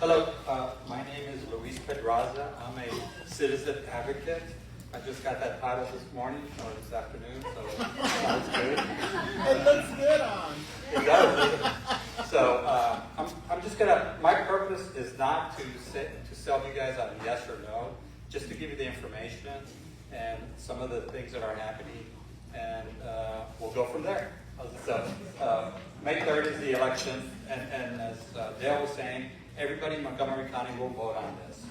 Hello, my name is Luis Pedraza. I'm a citizen advocate. I just got that title this morning or this afternoon, so sounds good. It looks good on. It does. So I'm just gonna. My purpose is not to sell you guys on yes or no, just to give you the information and some of the things that are happening, and we'll go from there. So May 3rd is the election, and as Dale was saying, everybody in Montgomery County will vote on this.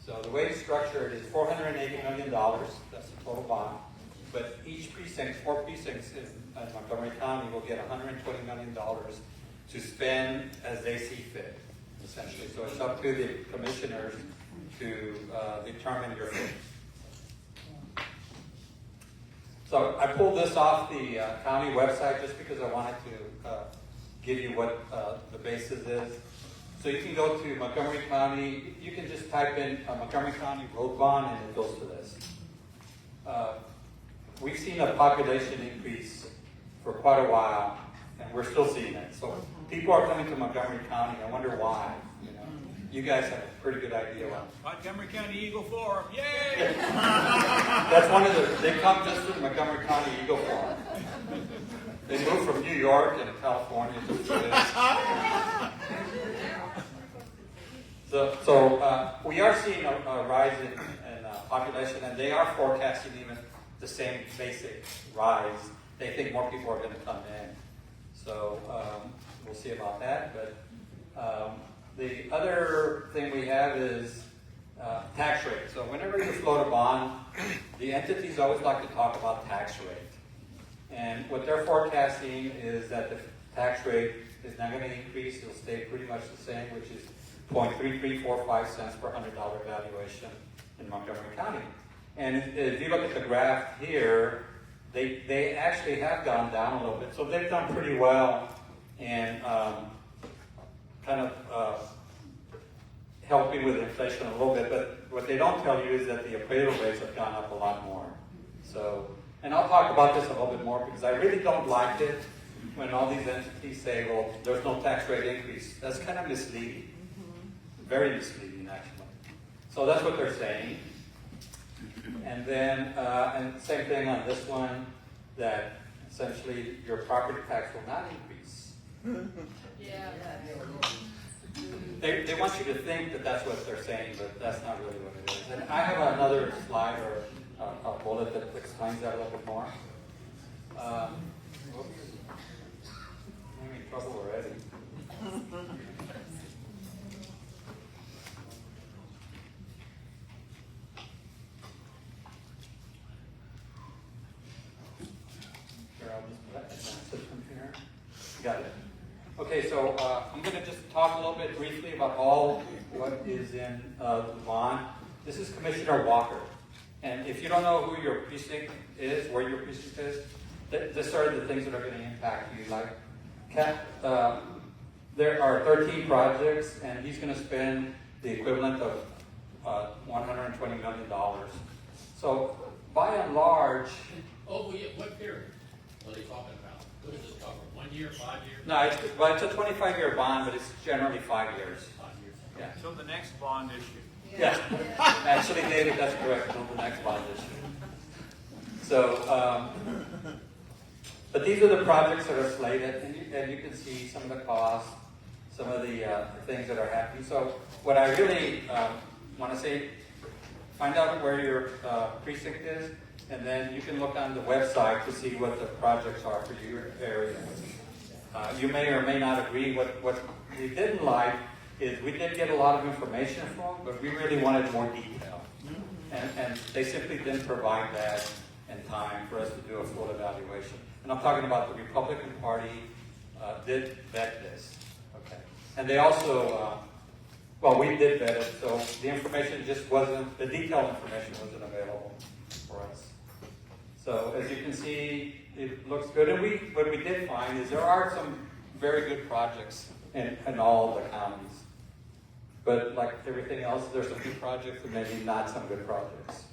So the way it's structured is $480 million. That's the total bond. But each precinct, 4 precincts in Montgomery County, will get $120 million to spend as they see fit, essentially. So it's up to the commissioners to determine your fate. So I pulled this off the county website just because I wanted to give you what the basis is. So you can go to Montgomery County, you can just type in Montgomery County road bond and it goes to this. We've seen a population increase for quite a while and we're still seeing it. So people are coming to Montgomery County. I wonder why. You guys have a pretty good idea why. Montgomery County Eagle Forum, yay! That's one of they come just to the Montgomery County Eagle Forum. They moved from New York and California just for this. So we are seeing a rise in population, and they are forecasting even the same basic rise. They think more people are going to come in. So we'll see about that. But the other thing we have is tax rate. So whenever you float a bond, the entities always like to talk about tax rate. And what they're forecasting is that the tax rate is not going to increase. It'll stay pretty much the same, which is 0.3345 cents per $100 valuation in Montgomery County. And if you look at the graph here, they actually have gone down a little bit. So they've done pretty well in kind of helping with inflation a little bit. But what they don't tell you is that the appraisal rates have gone up a lot more. So, and I'll talk about this a little bit more because I really don't like it when all these entities say, well, there's no tax rate increase. That's kind of misleading. Very misleading, actually. So that's what they're saying. And then, and same thing on this one, that essentially your property tax will not increase. Yeah. They want you to think that that's what they're saying, but that's not really what it is. And I have another slide or a bullet that explains that a little bit more. Oops. I'm in trouble already. Got it. Okay, so I'm going to just talk a little bit briefly about all what is in the bond. This is Commissioner Walker. And if you don't know who your precinct is, where your precinct is, these are the things that are going to impact you. Like, there are 13 projects, and he's going to spend the equivalent of $120 million. So, by and large... Oh, yeah, what period are they talking about? What does this cover? 1 year, 5 years? No, it's a 25-year bond, but it's generally 5 years. 5 years. Yeah. So the next bond issue. Yeah. Actually, David, that's correct. Until the next bond issue. So, but these are the projects that are slated, and you can see some of the costs, some of the things that are happening. So, what I really want to say, find out where your precinct is, and then you can look on the website to see what the projects are for your area. You may or may not agree. What we didn't like is we did get a lot of information from, but we really wanted more detail. And they simply didn't provide that in time for us to do a full evaluation. And I'm talking about the Republican Party did vet this. Okay. And they also, well, we did vet it, so the information just wasn't, the detailed information wasn't available for us. So as you can see, it looks good. And what we did find is there are some very good projects in all of the counties. But like everything else, there's some good projects and maybe not some good projects.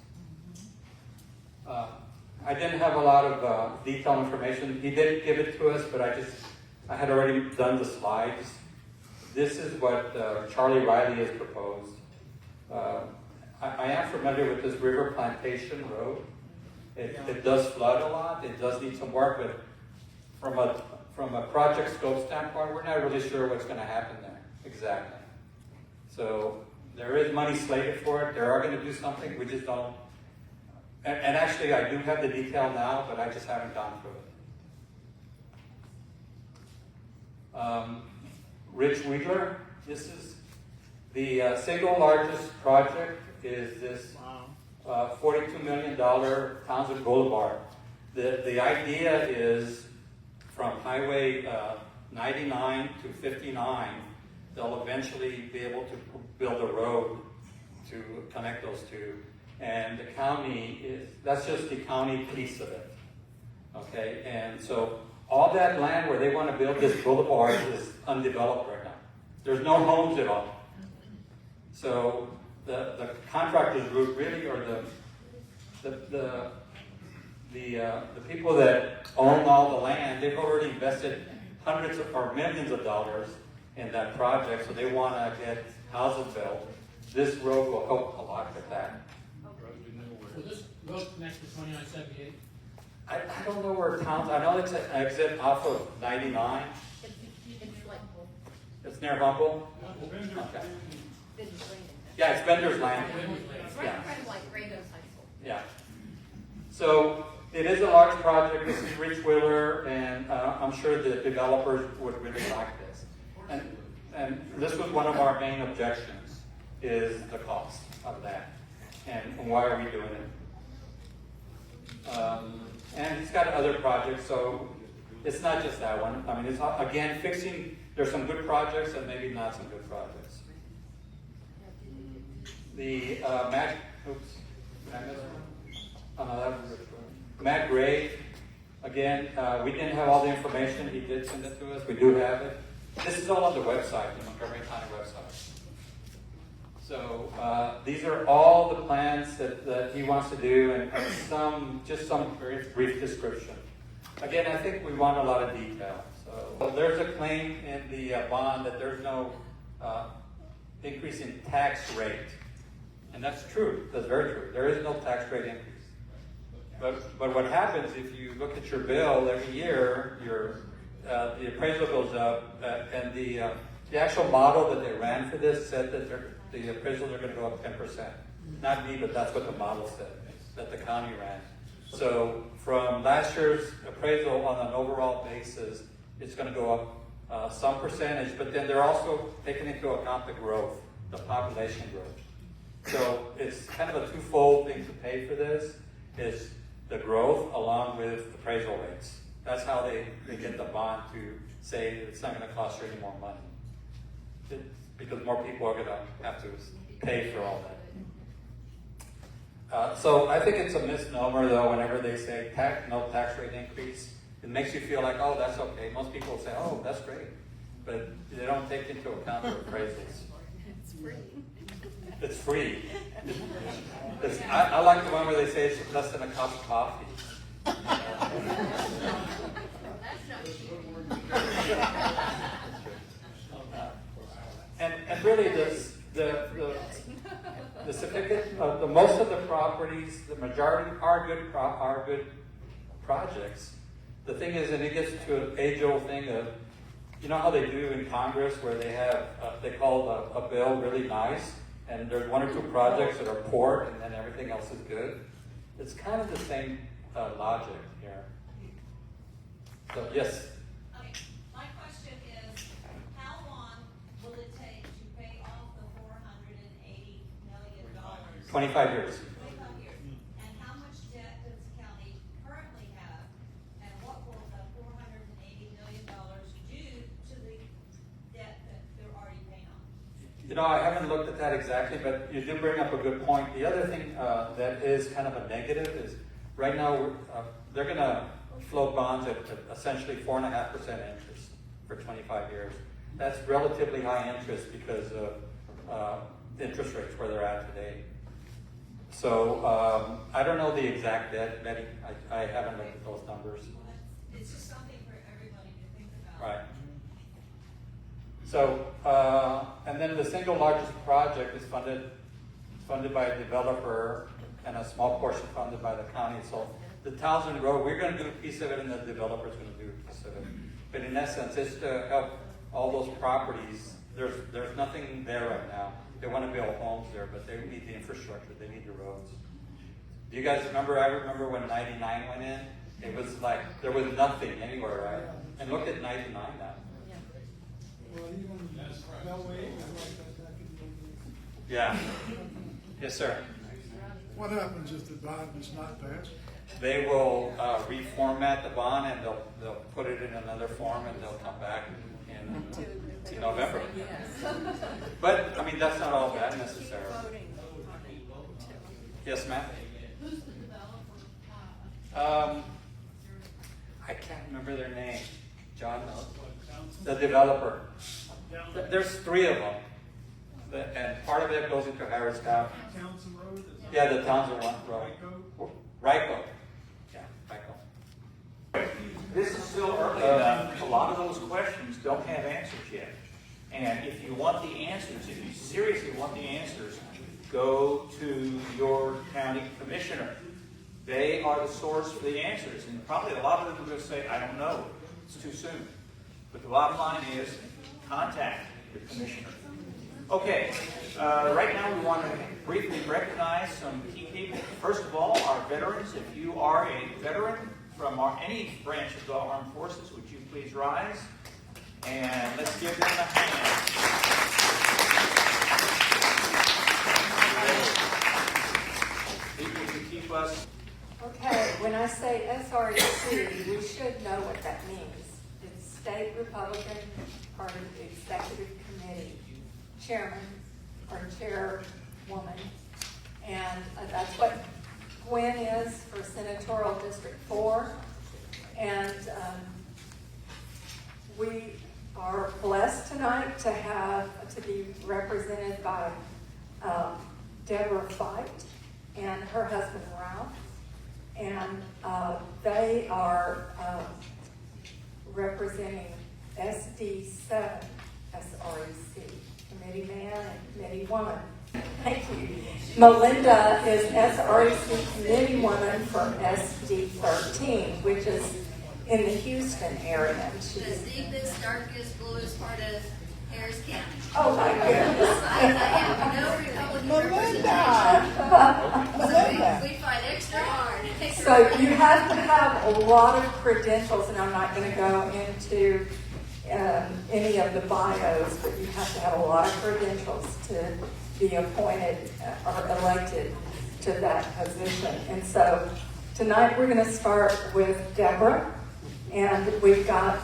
I didn't have a lot of detailed information. He did give it to us, but I had already done the slides. this is what Charlie Riley has proposed. I am familiar with this River Plantation Road. It does flood a lot. It does need some work, but from a project scope standpoint, we're not really sure what's going to happen there exactly. So there is money slated for it. They are going to do something. We just don't. And actually, I do have the detail now, but I just haven't gone through it. Rich Wheeler, this is the single largest project. Is this $42 million Townsend Boulevard? The idea is from Highway 99 to 59, they'll eventually be able to build a road to connect those two. And the county that's just the county piece of it. Okay, and so all that land where they want to build this boulevard is undeveloped right now. There's no homes at all. So the contractors group really, or the people that own all the land, they've already invested hundreds or millions of dollars in that project, so they want to get houses built. This road will help a lot with that. Will this road connect to 2978? I don't know where towns, I know it's an exit off of 99. It's like, It's near Humble. Okay. Yeah, it's Bender's land. it's right Yeah. in front of like Grey Hills High School. Yeah. So it is a large project. This is Rich Wheeler, and I'm sure the developers would really like this. And this was one of our main objections, is the cost of that, and why are we doing it? And he's got other projects, so it's not just that one. I mean, it's again fixing. There's some good projects and maybe not some good projects. The Matt, oops, did I miss one? That was Rich Wheeler. Matt Gray, again, we didn't have all the information. He did send it to us. We do have it. This is all on the website, the Montgomery County website. So these are all the plans that he wants to do, and just some very brief description. Again, I think we want a lot of detail. So there's a claim in the bond that there's no increase in tax rate. And that's true. That's very true. There is no tax rate increase. But what happens if you look at your bill every year, the appraisal goes up, and the actual model that they ran for this said that the appraisals are going to go up 10%. Not me, but that's what the model said, that the county ran. So from last year's appraisal on an overall basis, it's going to go up some percentage, but then they're also taking into account the growth, the population growth. So it's kind of a twofold thing to pay for this, is the growth along with appraisal rates. That's how they get the bond to say it's not going to cost you any more money. Because more people are going to have to pay for all that. So I think it's a misnomer, though, whenever they say no tax rate increase. It makes you feel like, oh, that's okay. Most people say, oh, that's great. But they don't take into account their appraisals. It's free. It's free. I like the one where they say it's less than a cup of coffee. That's not cheap. And really, the certificate, the most of the properties, the majority are good projects. The thing is, and it gets to an age-old thing of, you know how they do in Congress, where they have they call a bill really nice, and there's one or two projects that are poor, and then everything else is good. It's kind of the same logic here. So yes. Okay, my question is, how long will it take to pay off the $480 million? 25 years. 25 years. And how much debt does the county currently have? And what will the $480 million do to the debt that they're already paying off? You know, I haven't looked at that exactly, but you do bring up a good point. The other thing that is kind of a negative is right now they're going to float bonds at essentially 4.5% interest for 25 years. That's relatively high interest because of interest rates where they're at today. So I don't know the exact debt, Betty. I haven't looked at those numbers. Well, it's just something for everybody to think about. Right. So, and then the single largest project is funded by a developer and a small portion funded by the county. So the Townsend Road, we're gonna do a piece of it and the developer's gonna do a piece of it. But in essence, it's to help all those properties. There's nothing there right now. They wanna build homes there, but they need the infrastructure, they need the roads. Do you guys remember, I remember when 99 went in? It was like, there was nothing anywhere, right? And look at 99 now. Well, even Bellway is like that back in the day. Yeah. Yes, sir. What happens if the bond is not passed? They will reformat the bond and they'll put it in another form and they'll come back in November. But, I mean, that's not all bad necessarily. Yes, ma'am? Who's the developer? I can't remember their name. John, the developer. There's 3 of them. And part of it goes into Harris County. Townsend Road? Yeah, the Townsend one, Rico. Yeah, Rico. This is still early enough. A lot of those questions don't have answers yet. And if you want the answers, if you seriously want the answers, go to your county commissioner. They are the source for the answers. And probably a lot of them are going to say, I don't know. It's too soon. But the bottom line is contact the commissioner. Okay, right now we want to briefly recognize some key people. First of all, our veterans. If you are a veteran from any branch of the armed forces, would you please rise? And let's give them a hand. People can keep us. Okay, when I say SREC, we should know what that means. It's State Republican Party Executive Committee Chairman or Chairwoman. And that's what Gwen is for Senatorial District 4. And we are blessed tonight to be represented by Deborah Fite and her husband Ralph. And they are representing SD7 SREC, committee man and committee woman. Thank you. Melinda is SREC committee woman for SD13, which is in the Houston area. And The she's, deepest, darkest, bluest part of Harris County. oh my goodness. I have no Republican Melinda! representation. We fight extra hard. So you have to have a lot of credentials, and I'm not going to go into any of the bios, but you have to have a lot of credentials to be appointed or elected to that position. And so tonight we're going to start with Deborah, and we've got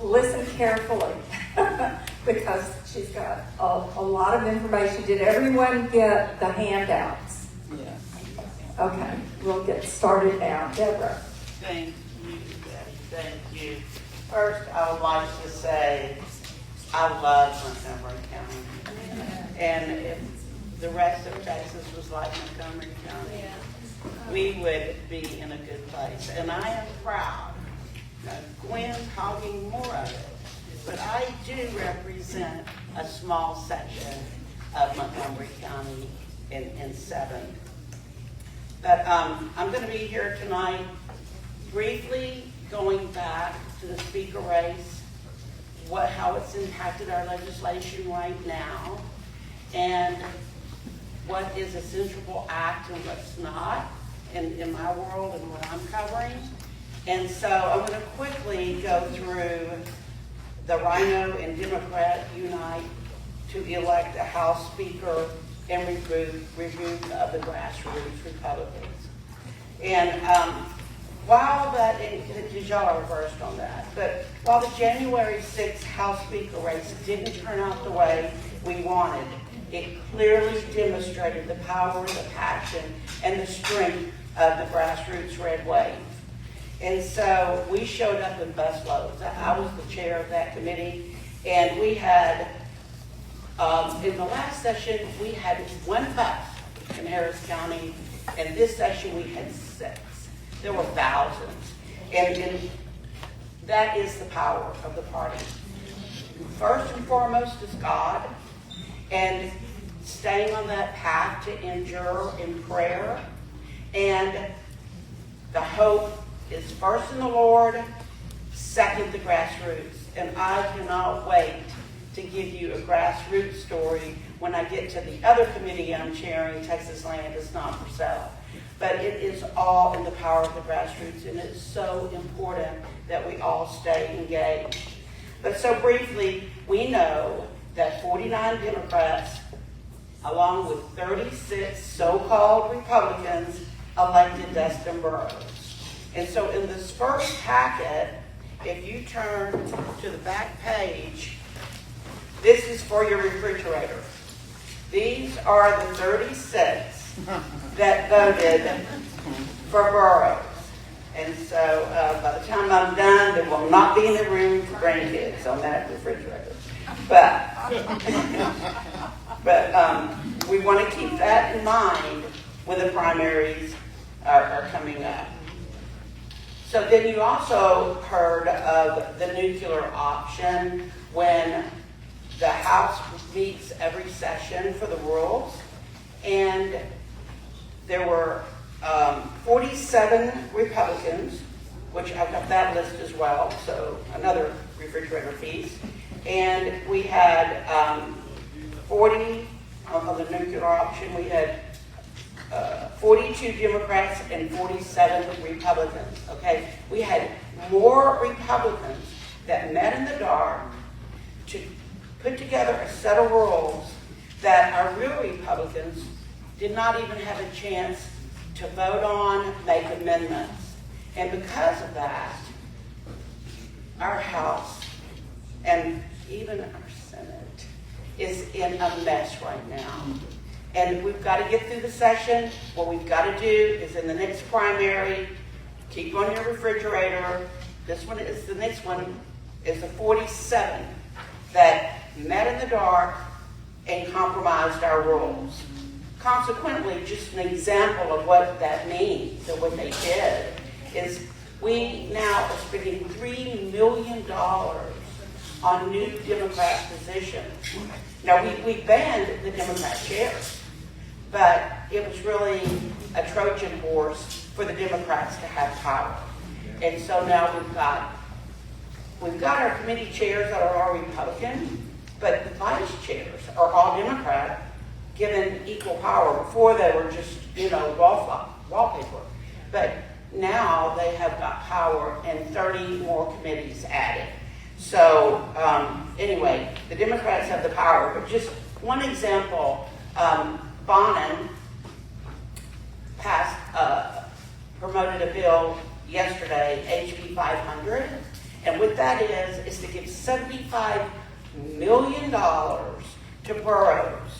listen carefully because she's got a lot of information. Did everyone get the handouts? Yes. Okay, we'll get started now. Deborah. Thank you, Betty. Thank you. First, I would like to say I love Montgomery County. And if the rest of Texas was like Montgomery County, we would be in a good place. And I am proud. Now, Gwen's hogging more of it, but I do represent a small section of Montgomery County in 7. But I'm going to be here tonight briefly going back to the speaker race, how it's impacted our legislation right now, and what is a censurable act and what's not in my world and what I'm covering. And so I'm going to quickly go through the Rhino and Democrat unite to elect a House Speaker and remove of the grassroots Republicans. And while that, because y'all are reversed on that, but while the January 6th House Speaker race didn't turn out the way we wanted, it clearly demonstrated the power, the passion, and the strength of the grassroots red wave. And so we showed up in busloads. I was the chair of that committee, and we had, in the last session, we had 1 bus in Harris County, and this session we had 6. There were thousands. And that is the power of the party. first and foremost is God, and staying on that path to endure in prayer. And the hope is first in the Lord, second the grassroots. And I cannot wait to give you a grassroots story when I get to the other committee I'm chairing, Texas Land is Not for Sale. But it is all in the power of the grassroots, and it's so important that we all stay engaged. But so briefly, we know that 49 Democrats, along with 36 so-called Republicans, elected Dustin Burrows. And so in this first packet, if you turn to the back page, this is for your refrigerator. These are the 36 that voted for Burrows. And so by the time I'm done, there will not be any room for grandkids on that refrigerator. But we want to keep that in mind when the primaries are coming up. So then you also heard of the nuclear option when the House meets every session for the rules. And there were 47 Republicans, which I've got that list as well, so another refrigerator piece. And we had 40 on the nuclear option. We had 42 Democrats and 47 Republicans, okay? We had more Republicans that met in the dark to put together a set of rules that our real Republicans did not even have a chance to vote on, make amendments. And because of that, our House and even our Senate is in a mess right now. And we've got to get through the session. What we've got to do is in the next primary, keep on your refrigerator. This one is the next one is the 47 that met in the dark and compromised our rules. Consequently, just an example of what that means and what they did is we now are spending $3 million on new Democrat positions. Now, we banned the Democrat chairs, but it was really a Trojan horse for the Democrats to have power. And so now we've got our committee chairs that are all Republican, but the vice chairs are all Democrat, given equal power. Before they were just, wallpaper. But now they have got power and 30 more committees added. So anyway, the Democrats have the power. But just one example, Bonin promoted a bill yesterday, HB 500. And what that is to give $75 million to Burrows.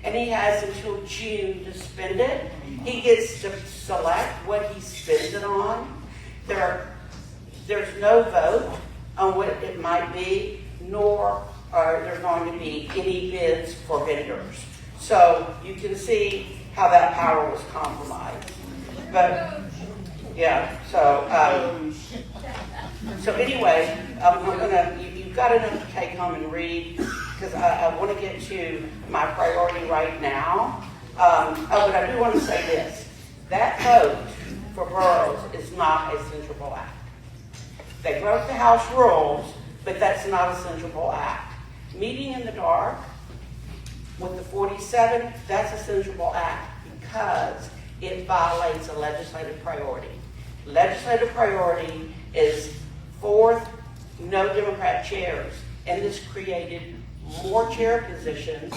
And he has until June to spend it. He gets to select what he spends it on. There's no vote on what it might be, nor are there going to be any bids for vendors. So you can see how that power was compromised. But yeah, so anyway, you've got enough to take home and read, because I want to get to my priority right now. But I do want to say this. That vote for Burrows is not a censurable act. They broke the House rules, but that's not a censurable act. Meeting in the dark with the 47, that's a censurable act because it violates a legislative priority. Legislative priority is fourth, no Democrat chairs, and this created more chair positions,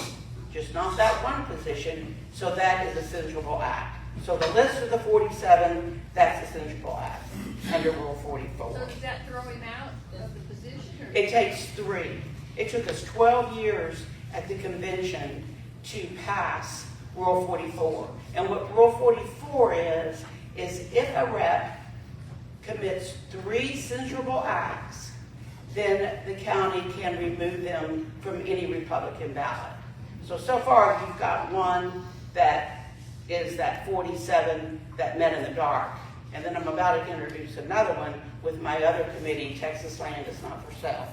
just not that one position, so that is a censurable act. So the list of the 47, that's a censurable act under Rule 44. So does that throw him out of the position? Or? It takes 3. It took us 12 years at the convention to pass Rule 44. And what Rule 44 is if a rep commits 3 censurable acts, then the county can remove them from any Republican ballot. So far you've got one that is that 47 that met in the dark. And then I'm about to introduce another one with my other committee, Texas Land is Not for Sale.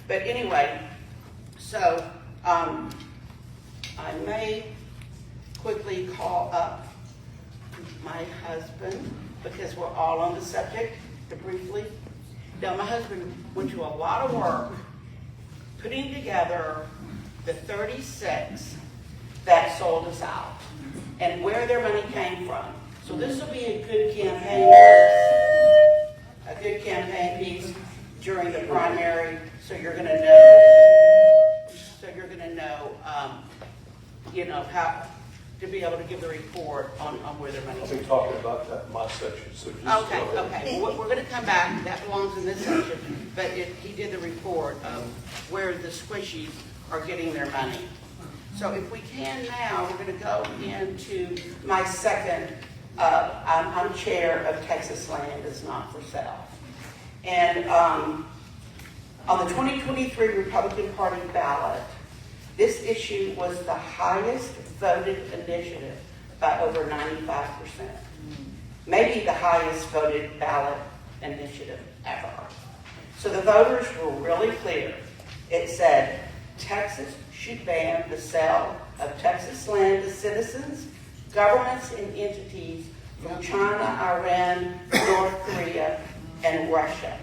But anyway, So, I may quickly call up my husband, because we're all on the subject, to briefly. Now, my husband went to a lot of work putting together the 36 that sold us out and where their money came from. So this will be a good campaign piece during the primary. So you're going to know. How to be able to give the report on where their money I'll came be from. talking about that in my section, so just go Okay, ahead. okay. We're going to come back. That belongs in this section. But he did the report of where the squishies are getting their money. So if we can now, we're going to go into my second, I'm chair of Texas Land is Not for Sale. And on the 2023 Republican Party ballot, this issue was the highest voted initiative by over 95%. Maybe the highest voted ballot initiative ever. So the voters were really clear. It said, Texas should ban the sale of Texas land to citizens, governments, and entities from China, Iran, North Korea, and Russia.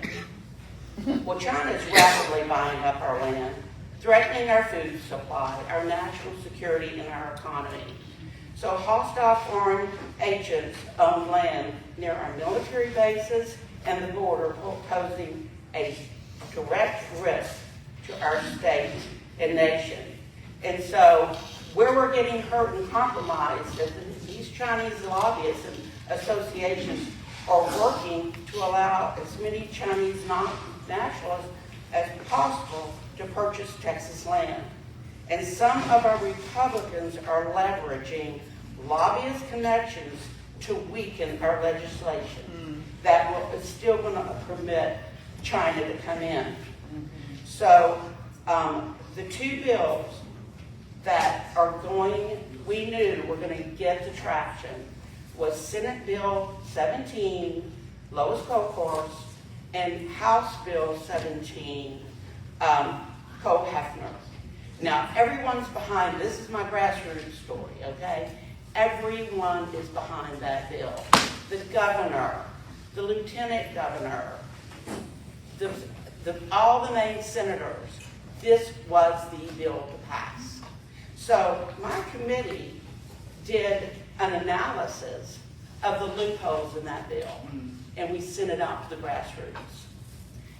Well, China is rapidly buying up our land, threatening our food supply, our national security, and our economy. So hostile foreign agents own land near our military bases and the border, posing a direct risk to our state and nation. And so where we're getting hurt and compromised is that these Chinese lobbyists and associations are working to allow as many Chinese nationals as possible to purchase Texas land. And some of our Republicans are leveraging lobbyist connections to weaken our legislation that is still going to permit China to come in. So the two bills that we knew were going to get the traction was Senate Bill 17, Lois Cohorts, and House Bill 17, Hefner. Now, everyone's behind, this is my grassroots story, okay? Everyone is behind that bill. The governor, the lieutenant governor, all the main senators, this was the bill to pass. So my committee did an analysis of the loopholes in that bill, and we sent it out to the grassroots.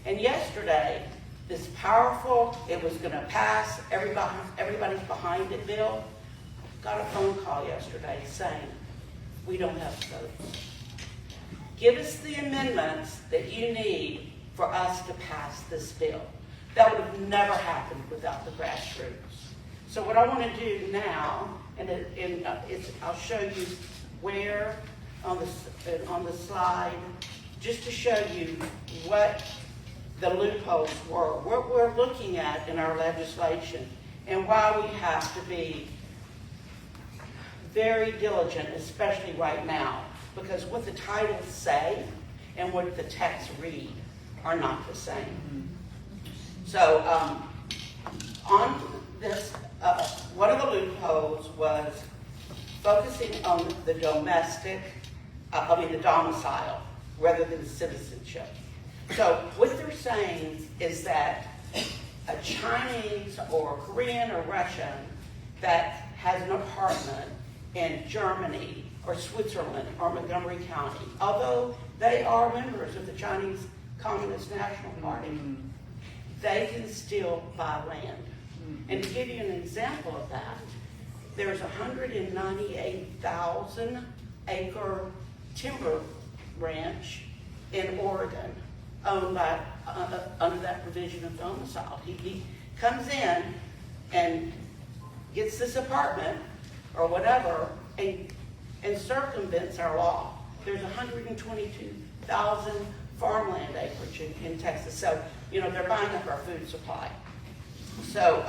And yesterday, this powerful, it was going to pass, everybody's behind it bill, got a phone call yesterday saying, we don't have votes. Give us the amendments that you need for us to pass this bill. That would have never happened without the grassroots. So what I want to do now, I'll show you where on the slide, just to show you what the loopholes were, what we're looking at in our legislation, and why we have to be very diligent, especially right now, because what the titles say and what the text read are not the same. So on this, one of the loopholes was focusing on the the domicile rather than citizenship. So what they're saying is that a Chinese or Korean or Russian that has an apartment in Germany or Switzerland or Montgomery County, although they are members of the Chinese Communist National Party, they can still buy land. And to give you an example of that, there's 198,000 acre timber ranch in Oregon owned by, under that provision of domicile. He comes in and gets this apartment or whatever and circumvents our law. There's 122,000 farmland acreage in Texas. So, they're buying up our food supply. So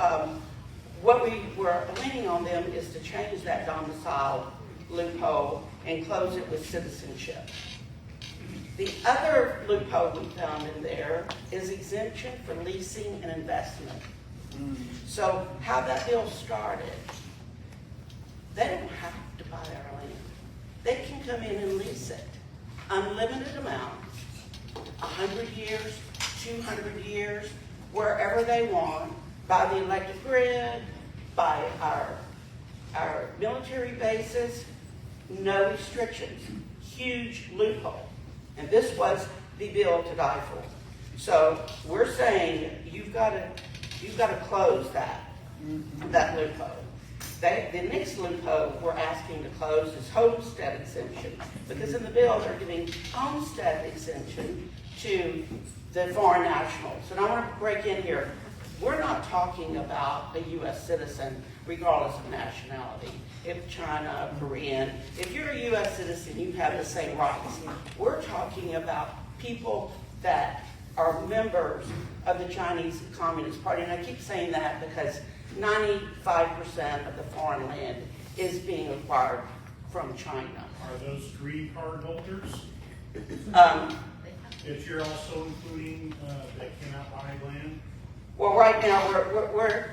what we were leaning on them is to change that domicile loophole and close it with citizenship. The other loophole we found in there is exemption for leasing and investment. So how that bill started, they don't have to buy our land. They can come in and lease it, unlimited amounts, 100 years, 200 years, wherever they want, by the electric grid, by our military bases, no restrictions. Huge loophole. And this was the bill to die for. So we're saying you've got to close that loophole. The next loophole we're asking to close is homestead exemption, because in the bill they're giving homestead exemption to the foreign nationals. And I want to break in here. We're not talking about a U.S. citizen regardless of nationality. If China, Korean, if you're a U.S. citizen, you have the same rights. We're talking about people that are members of the Chinese Communist Party. And I keep saying that because 95% of the foreign land is being acquired from China. Are those green card holders? If you're also including that cannot buy land? Well, right now, what we're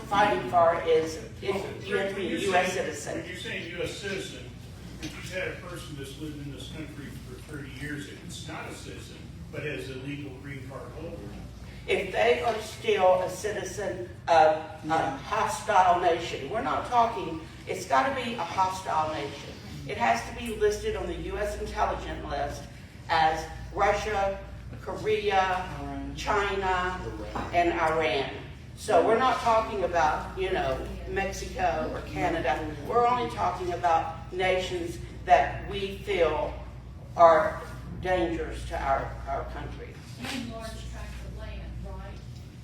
fighting for is if you have to be a U.S. citizen. When you're saying U.S. citizen, if you've had a person that's lived in this country for 30 years, if it's not a citizen, but is a legal green card holder, if they are still a citizen of a hostile nation, we're not talking, it's got to be a hostile nation. It has to be listed on the U.S. intelligence list as Russia, Korea, China, and Iran. So we're not talking about, Mexico or Canada. We're only talking about nations that we feel are dangerous to our country. And large tracts of land, right?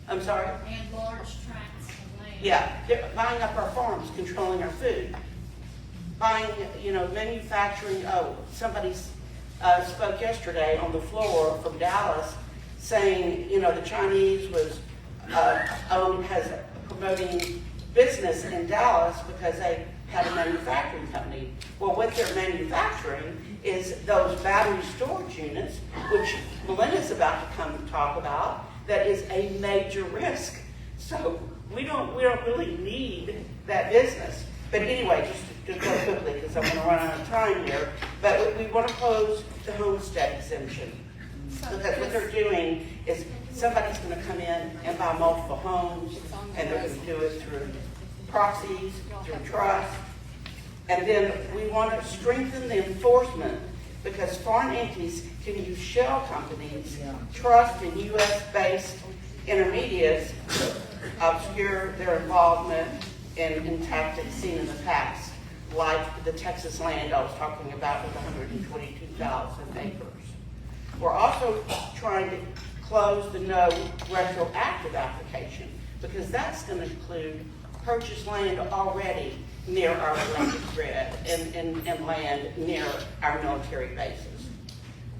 I'm sorry? And large tracts of land. Yeah, they're buying up our farms, controlling our food. Buying, manufacturing. Oh, somebody spoke yesterday on the floor from Dallas saying, the Chinese was has promoting business in Dallas because they had a manufacturing company. Well, what they're manufacturing is those battery storage units, which Melinda's about to come and talk about, that is a major risk. So we don't really need that business. But anyway, just to go quickly, because I'm going to run out of time here, but we want to close the homestead exemption. Because what they're doing is somebody's going to come in and buy multiple homes, and they're going to do it through proxies, through trust. And then we want to strengthen the enforcement, because foreign entities can use shell companies, trust, and U.S.-based intermediates to obscure their involvement in tactics seen in the past, like the Texas land I was talking about with 122,000 acres. We're also trying to close the no retroactive application, because that's going to include purchased land already near our electric grid and land near our military bases.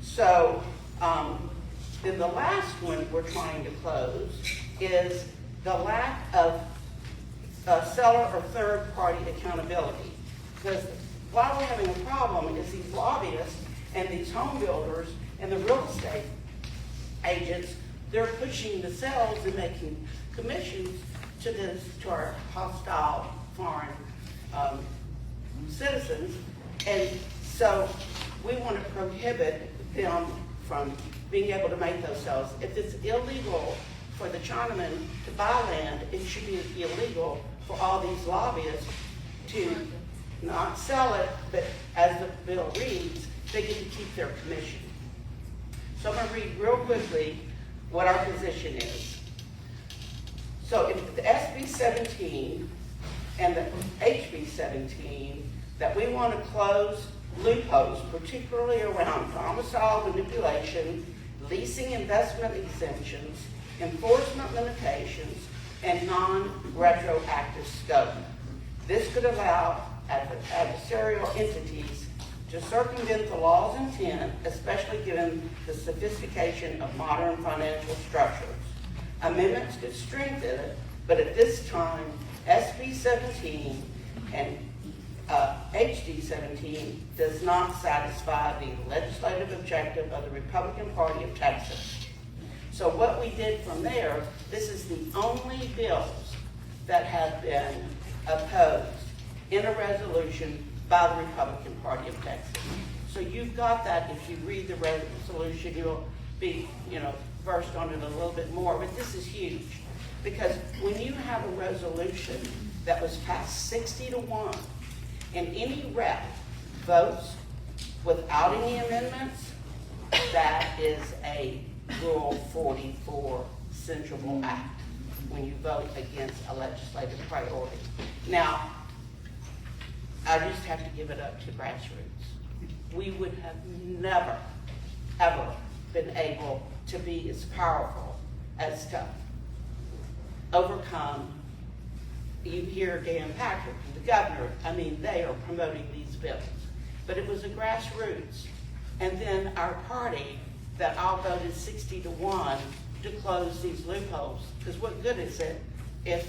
So then the last one we're trying to close is the lack of seller or third-party accountability. Because why we're having a problem is these lobbyists and these home builders and the real estate agents, they're pushing the sales and making commissions to our hostile foreign citizens. And so we want to prohibit them from being able to make those sales. If it's illegal for the Chinaman to buy land, it should be illegal for all these lobbyists to not sell it, but as the bill reads, they get to keep their commission. So I'm going to read real quickly what our position is. So if the SB 17 and the HB 17, that we want to close loopholes, particularly around domicile manipulation, leasing investment exemptions, enforcement limitations, and non-retroactive scope. This could allow adversarial entities to circumvent the law's intent, especially given the sophistication of modern financial structures. Amendments could strengthen it, but at this time, SB 17 and HD 17 does not satisfy the legislative objective of the Republican Party of Texas. So what we did from there, this is the only bills that have been opposed in a resolution by the Republican Party of Texas. So you've got that. If you read the resolution, you'll be, versed on it a little bit more. But this is huge, because when you have a resolution that was passed 60-1, and any rep votes without any amendments, that is a Rule 44 censurable act when you vote against a legislative priority. Now, I just have to give it up to grassroots. We would have never, ever been able to be as powerful as to overcome. You hear Dan Patrick, the governor, they are promoting these bills. But it was a grassroots. And then our party that all voted 60-1 to close these loopholes. Because what good is it if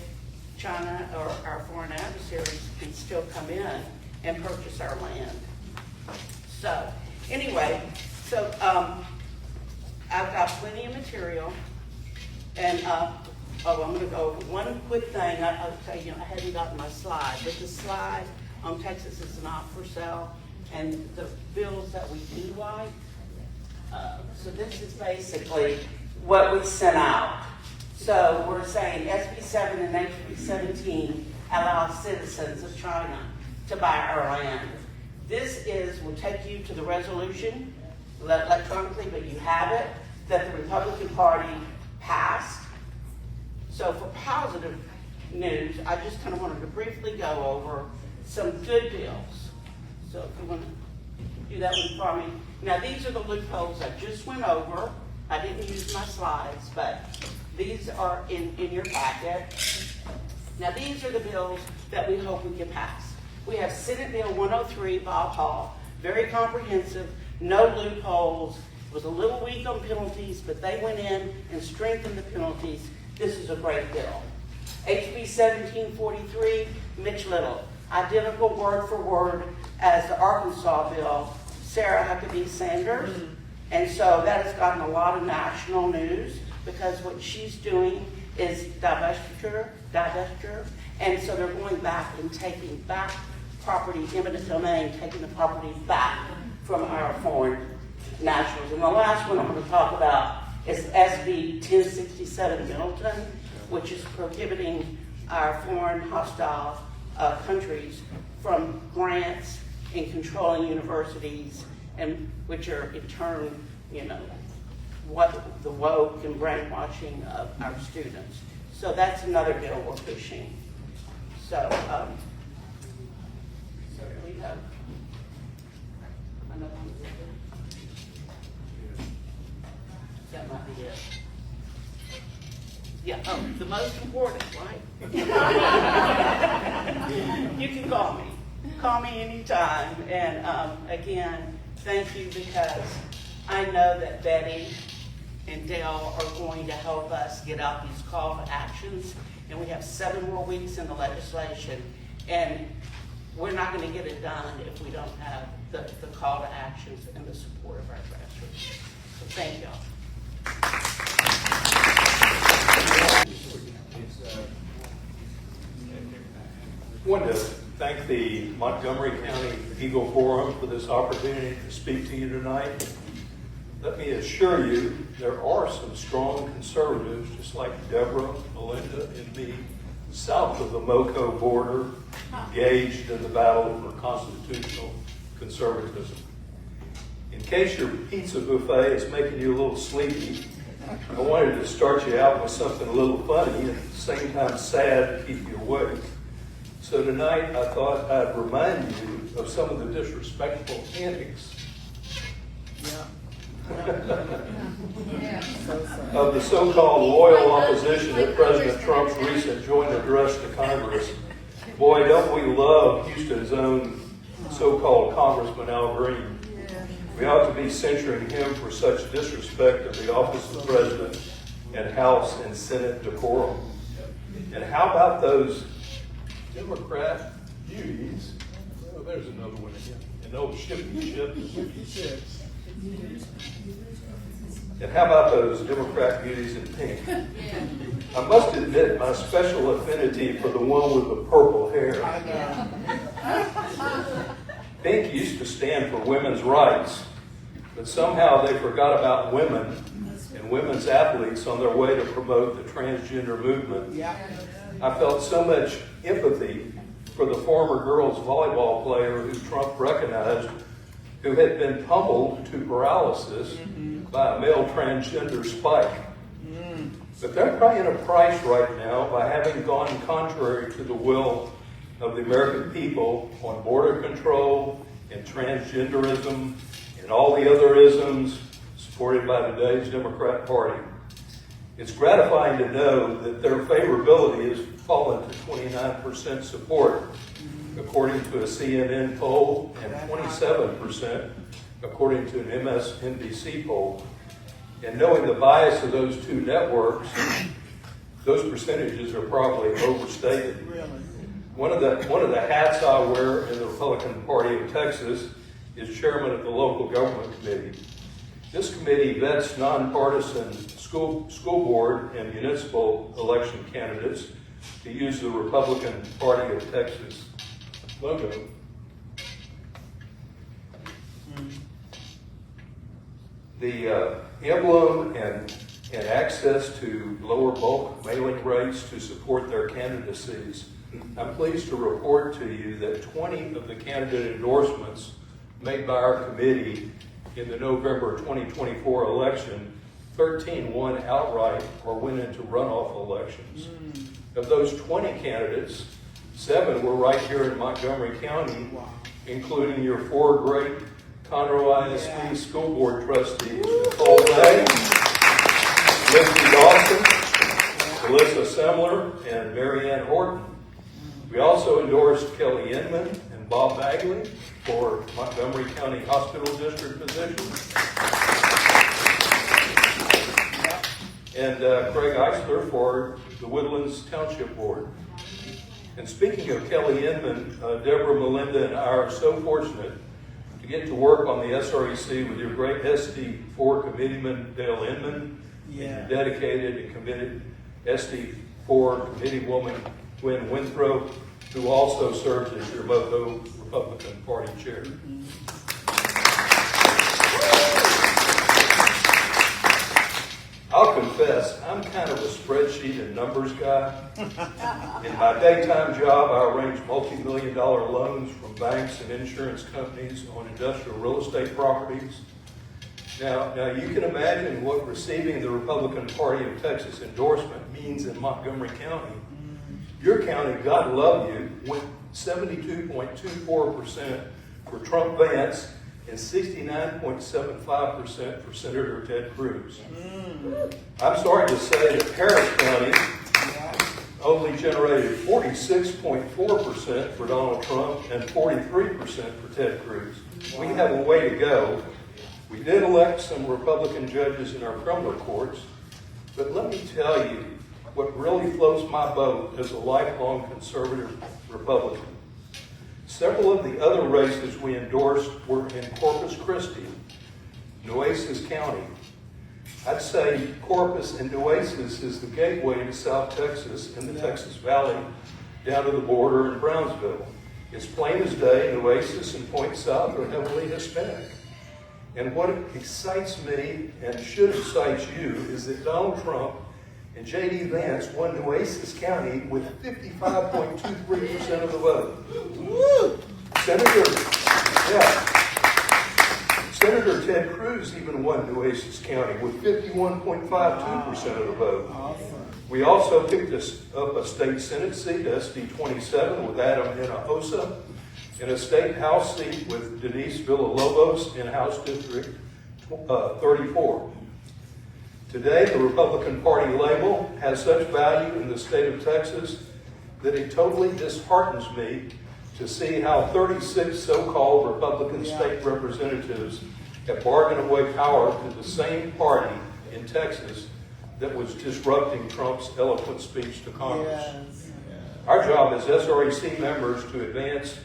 China or our foreign adversaries can still come in and purchase our land? So, anyway, I've got plenty of material, and I'm going to go over one quick thing. I'll tell you, I hadn't gotten my slide, but the slide on Texas is not for sale, and the bills that we do like. So this is basically what we sent out. So we're saying SB 7 and HB 17 allow citizens of China to buy our land. This will take you to the resolution electronically, but you have it, that the Republican Party passed. So for positive news, I just kind of wanted to briefly go over some good bills. So if you want to do that one for me. Now these are the loopholes I just went over. I didn't use my slides, but these are in your packet. Now these are the bills that we hope we can pass. We have Senate Bill 103, Bob Hall, very comprehensive, no loopholes. It was a little weak on penalties, but they went in and strengthened the penalties. This is a great bill. HB 1743, Mitch Little, identical word for word as the Arkansas bill, Sarah Huckabee Sanders. And so that has gotten a lot of national news because what she's doing is divestiture. And so they're going back and taking back property, eminent domain, taking the property back from our foreign nationals. And the last one I'm going to talk about is SB 1067 Middleton, which is prohibiting our foreign hostile countries from grants and controlling universities, and which are in turn, what the woke and brainwashing of our students. So that's another bill we're pushing. So we have another one. That might be it. Yeah, the most important, right? You can call me. Call me anytime. And again, thank you, because I know that Betty and Dale are going to help us get out these call to actions. And we have 7 more weeks in the legislation. And we're not going to get it done if we don't have the call to actions and the support of our grassroots. So thank y'all. I wanted to thank the Montgomery County Eagle Forum for this opportunity to speak to you tonight. Let me assure you, there are some strong conservatives, just like Deborah, Melinda, and me, south of the MoCo border, engaged in the battle for constitutional conservatism. In case your pizza buffet is making you a little sleepy, I wanted to start you out with something a little funny and at the same time sad to keep you awake. So tonight I thought I'd remind you of some of the disrespectful antics of the so-called loyal opposition to President Trump's recent joint address to Congress. Boy, don't we love Houston's own so-called Congressman Al Green. We ought to be censuring him for such disrespect of the office of President and House and Senate decorum. And how about those Democrat beauties? Oh, there's another one again. An old shipping ship. And how about those Democrat beauties in pink? I must admit my special affinity for the one with the purple hair. Pink used to stand for women's rights, but somehow they forgot about women and women's athletes on their way to promote the transgender movement. I felt so much empathy for the former girls volleyball player who Trump recognized, who had been pummeled to paralysis by a male transgender spike. But they're paying a price right now by having gone contrary to the will of the American people on border control and transgenderism and all the other isms supported by today's Democrat Party. It's gratifying to know that their favorability has fallen to 29% support, according to a CNN poll, and 27%, according to an MSNBC poll. And knowing the bias of those two networks, those percentages are probably overstated. One of the hats I wear in the Republican Party of Texas is chairman of the local government committee. This committee vets nonpartisan school board and municipal election candidates to use the Republican Party of Texas logo. The emblem and access to lower bulk mailing rates to support their candidacies. I'm pleased to report to you that 20 of the candidate endorsements made by our committee in the November 2024 election, 13 won outright or went into runoff elections. Of those 20 candidates, 7 were right here in Montgomery County, including your 4 great Conroe ISD school board trustees, Nicole Day, Lindsay Dawson, Alyssa Semler, and Marianne Horton. We also endorsed Kelly Inman and Bob Bagley for Montgomery County Hospital District positions, and Craig Eisler for the Woodlands Township Board. And speaking of Kelly Inman, Deborah, Melinda, and I are so fortunate to get to work on the SREC with your great SD4 committeeman, Dale Inman, and dedicated and committed SD4 committeewoman, Gwen Winthrop, who also serves as your MoCo Republican Party chair. I'll confess, I'm kind of a spreadsheet and numbers guy. In my daytime job, I arrange multi-million-dollar loans from banks and insurance companies on industrial real estate properties. Now you can imagine what receiving the Republican Party of Texas endorsement means in Montgomery County. Your county, God love you, went 72.24% for Trump Vance and 69.75% for Senator Ted Cruz. I'm sorry to say that Harris County only generated 46.4% for Donald Trump and 43% for Ted Cruz. We have a way to go. We did elect some Republican judges in our criminal courts, but let me tell you what really floats my boat as a lifelong conservative Republican. Several of the other races we endorsed were in Corpus Christi, Nueces County. I'd say Corpus and Nueces is the gateway to South Texas and the Texas Valley down to the border in Brownsville. It's plain as day, Nueces and Point South are heavily Hispanic. And what excites me and should excite you is that Donald Trump and J.D. Vance won Nueces County with 55.23% of the vote. Senator Ted Cruz even won Nueces County with 51.52% of the vote. We also picked up a state Senate seat, SD 27, with Adam Hinojosa, and a state House seat with Denise Villalobos in House District 34. Today, the Republican Party label has such value in the state of Texas that it totally disheartens me to see how 36 so-called Republican state representatives have bargained away power to the same party in Texas that was disrupting Trump's eloquent speech to Congress. Our job as SREC members to advance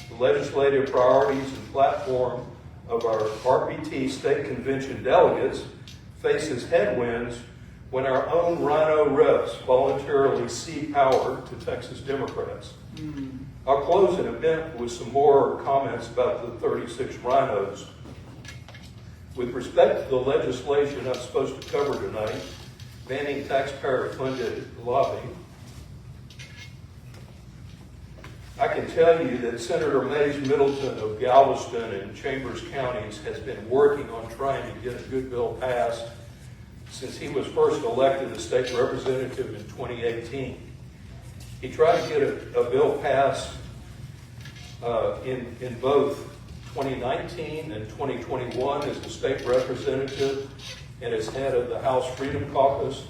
the legislative priorities and platform of our RPT state convention delegates faces headwinds when our own rhino reps voluntarily cede power to Texas Democrats. I'll close in a bit with some more comments about the 36 rhinos. With respect to the legislation I'm supposed to cover tonight, banning taxpayer-funded lobbying, I can tell you that Senator Mays Middleton of Galveston and Chambers counties has been working on trying to get a good bill passed since he was first elected as state representative in 2018. He tried to get a bill passed in both 2019 and 2021 as a state representative and as head of the House Freedom Caucus.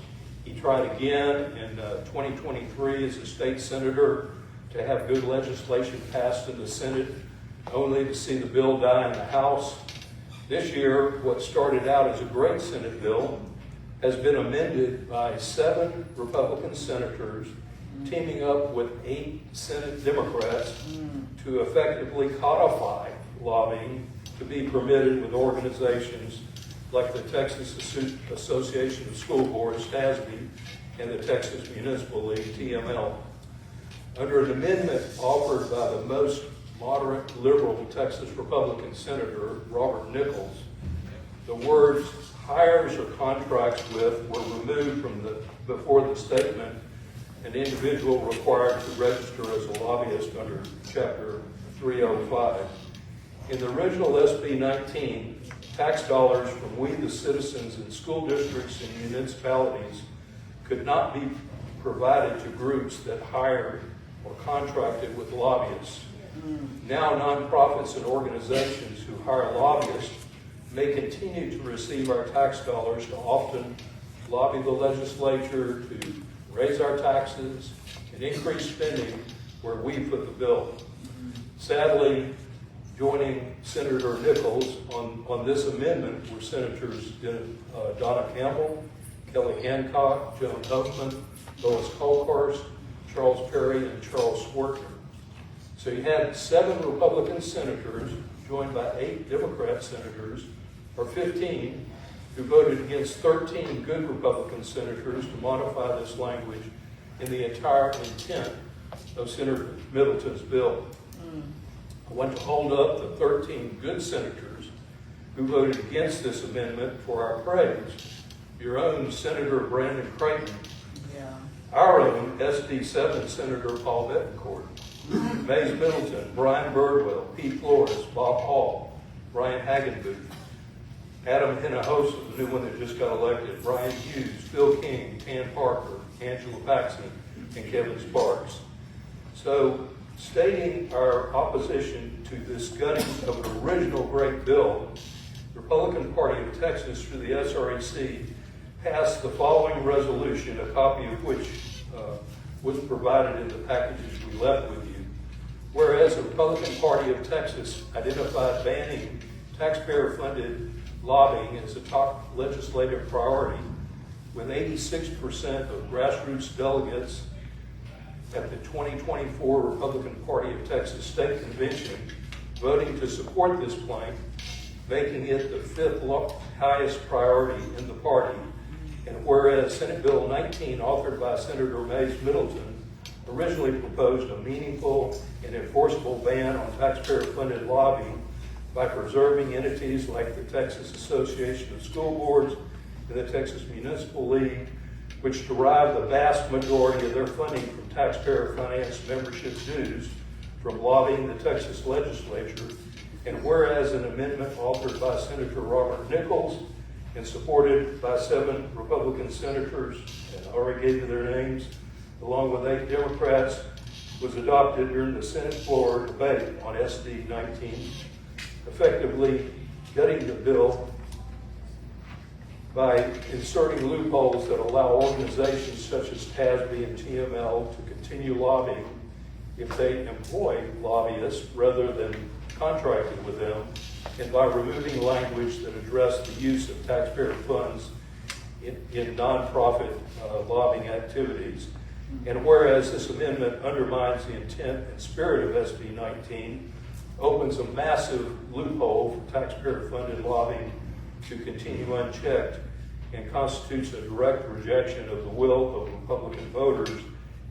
He tried again in 2023 as a state senator to have good legislation passed in the Senate, only to see the bill die in the House. This year, what started out as a great Senate bill has been amended by 7 Republican senators teaming up with 8 Senate Democrats to effectively codify lobbying to be permitted with organizations like the Texas Association of School Boards, TASB, and the Texas Municipal League, TML. Under an amendment offered by the most moderate liberal Texas Republican Senator, Robert Nichols, the words hires or contracts with were removed from before the statement an individual required to register as a lobbyist under Chapter 305. In the original SB 19, tax dollars from we the citizens in school districts and municipalities could not be provided to groups that hired or contracted with lobbyists. Now nonprofits and organizations who hire lobbyists may continue to receive our tax dollars to often lobby the legislature to raise our taxes and increase spending where we put the bill. Sadly, joining Senator Nichols on this amendment were Senators Donna Campbell, Kelly Hancock, Joan Huffman, Lois Colkhorst, Charles Perry, and Charles Swartner. So you had 7 Republican senators joined by 8 Democrat senators, or 15, who voted against 13 good Republican senators to modify this language in the entire intent of Senator Middleton's bill. I want to hold up the 13 good senators who voted against this amendment for our praise. Your own Senator Brandon Creighton, our own SD7 Senator Paul Bettencourt, Mays Middleton, Brian Birdwell, Pete Flores, Bob Hall, Brian Hagenbooth, Adam Hinojosa, the new one that just got elected, Brian Hughes, Phil King, Tan Parker, Angela Paxson, and Kevin Sparks. So, stating our opposition to this gutting of an original great bill, the Republican Party of Texas, through the SREC, passed the following resolution, a copy of which was provided in the packages we left with you. Whereas the Republican Party of Texas identified banning taxpayer-funded lobbying as a top legislative priority, with 86% of grassroots delegates at the 2024 Republican Party of Texas State Convention voting to support this plank, making it the 5th highest priority in the party. And whereas Senate Bill 19, authored by Senator Mays Middleton, originally proposed a meaningful and enforceable ban on taxpayer-funded lobbying by preserving entities like the Texas Association of School Boards and the Texas Municipal League, which derive the vast majority of their funding from taxpayer-financed membership dues from lobbying the Texas legislature. And whereas an amendment authored by Senator Robert Nichols and supported by 7 Republican senators, and I already gave you their names, along with 8 Democrats, was adopted during the Senate floor debate on SD 19, effectively gutting the bill by inserting loopholes that allow organizations such as TASB and TML to continue lobbying if they employ lobbyists rather than contracting with them, and by removing language that addressed the use of taxpayer funds in nonprofit lobbying activities. And whereas this amendment undermines the intent and spirit of SB 19, opens a massive loophole for taxpayer-funded lobbying to continue unchecked, and constitutes a direct rejection of the will of Republican voters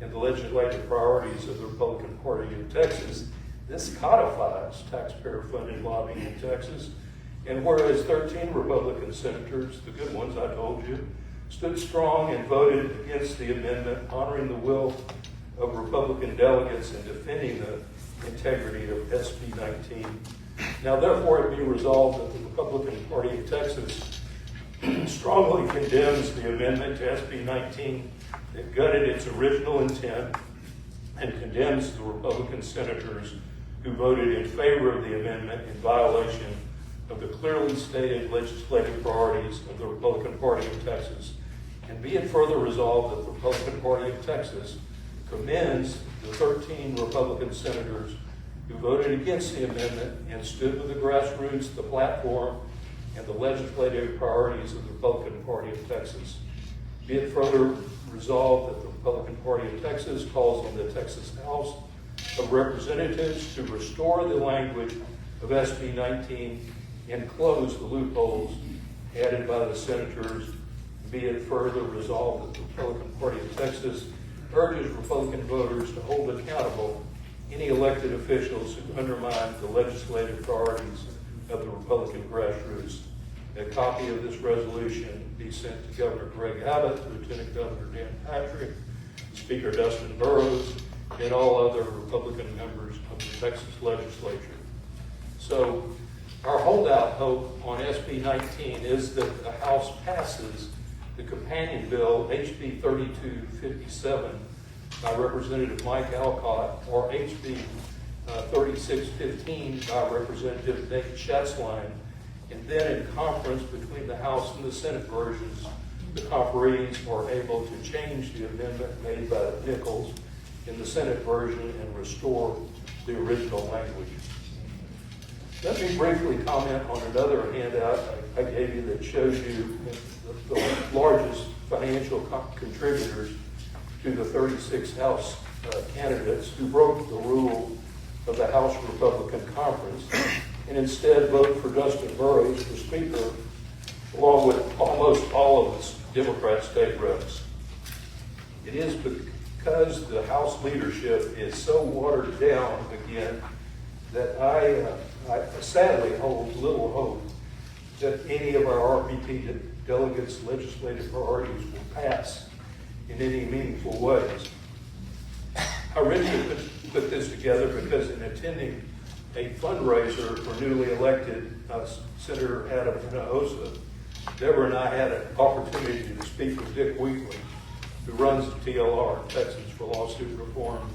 and the legislative priorities of the Republican Party in Texas, this codifies taxpayer-funded lobbying in Texas. And whereas 13 Republican senators, the good ones I told you, stood strong and voted against the amendment, honoring the will of Republican delegates and defending the integrity of SB 19. Now therefore it be resolved that the Republican Party of Texas strongly condemns the amendment to SB 19 that gutted its original intent and condemns the Republican senators who voted in favor of the amendment in violation of the clearly stated legislative priorities of the Republican Party of Texas. And be it further resolved that the Republican Party of Texas commends the 13 Republican senators who voted against the amendment and stood with the grassroots, the platform, and the legislative priorities of the Republican Party of Texas. Be it further resolved that the Republican Party of Texas calls on the Texas House of Representatives to restore the language of SB 19 and close the loopholes added by the senators. Be it further resolved that the Republican Party of Texas urges Republican voters to hold accountable any elected officials who undermine the legislative priorities of the Republican grassroots. A copy of this resolution be sent to Governor Greg Abbott, Lieutenant Governor Dan Patrick, Speaker Dustin Burrows, and all other Republican members of the Texas legislature. So our holdout hope on SB 19 is that the House passes the companion bill, HB 3257, by Representative Mike Alcott, or HB 3615 by Representative Nate Schatzline, and then in conference between the House and the Senate versions, the conferees are able to change the amendment made by Nichols in the Senate version and restore the original language. Let me briefly comment on another handout I gave you that shows you the largest financial contributors to the 36 House candidates who broke the rule of the House Republican Conference and instead vote for Dustin Burrows for Speaker, along with almost all of its Democrat state reps. It is because the House leadership is so watered down again that I sadly hold little hope that any of our RPT delegates' legislative priorities will pass in any meaningful ways. I originally put this together because in attending a fundraiser for newly elected Senator Adam Hinojosa, Deborah and I had an opportunity to speak with Dick Wheatley, who runs the TLR, Texans for Lawsuit Reform,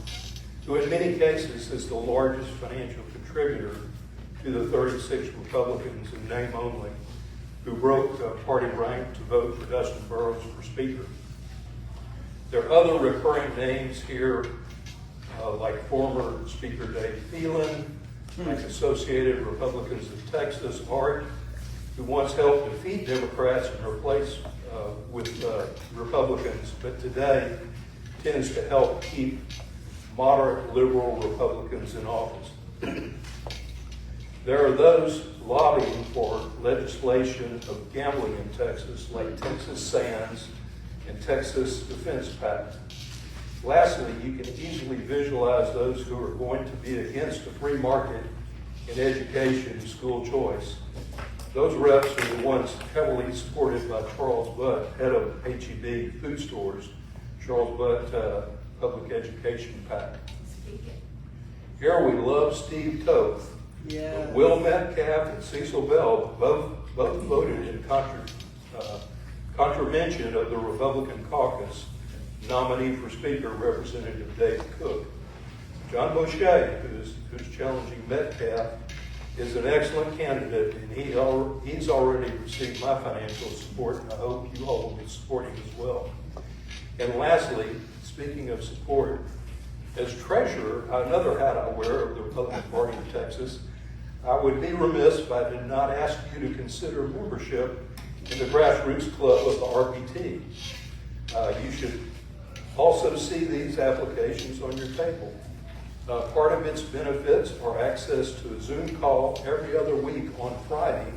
who in many cases is the largest financial contributor to the 36 Republicans in name only, who broke party rank to vote for Dustin Burrows for Speaker. There are other recurring names here, like former Speaker Dave Phelan, like Associated Republicans of Texas, Art, who once helped defeat Democrats and replace with Republicans, but today tends to help keep moderate liberal Republicans in office. There are those lobbying for legislation of gambling in Texas, like Texas Sands and Texas Defense PAC. Lastly, you can easily visualize those who are going to be against a free market in education and school choice. Those reps are the ones heavily supported by Charles Butt, head of HEB Food Stores, Charles Butt Public Education PAC. Here we love Steve Toth. Yeah. Will Metcalf and Cecil Bell both voted in contravention of the Republican caucus. Nominee for Speaker, Representative Dave Cook. John Boucher, who's challenging Metcalf, is an excellent candidate, and he's already received my financial support, and I hope you all will be supporting as well. And lastly, speaking of support, as treasurer, another hat I wear of the Republican Party of Texas, I would be remiss if I did not ask you to consider membership in the grassroots club of the RPT. You should also see these applications on your table. Part of its benefits are access to a Zoom call every other week on Friday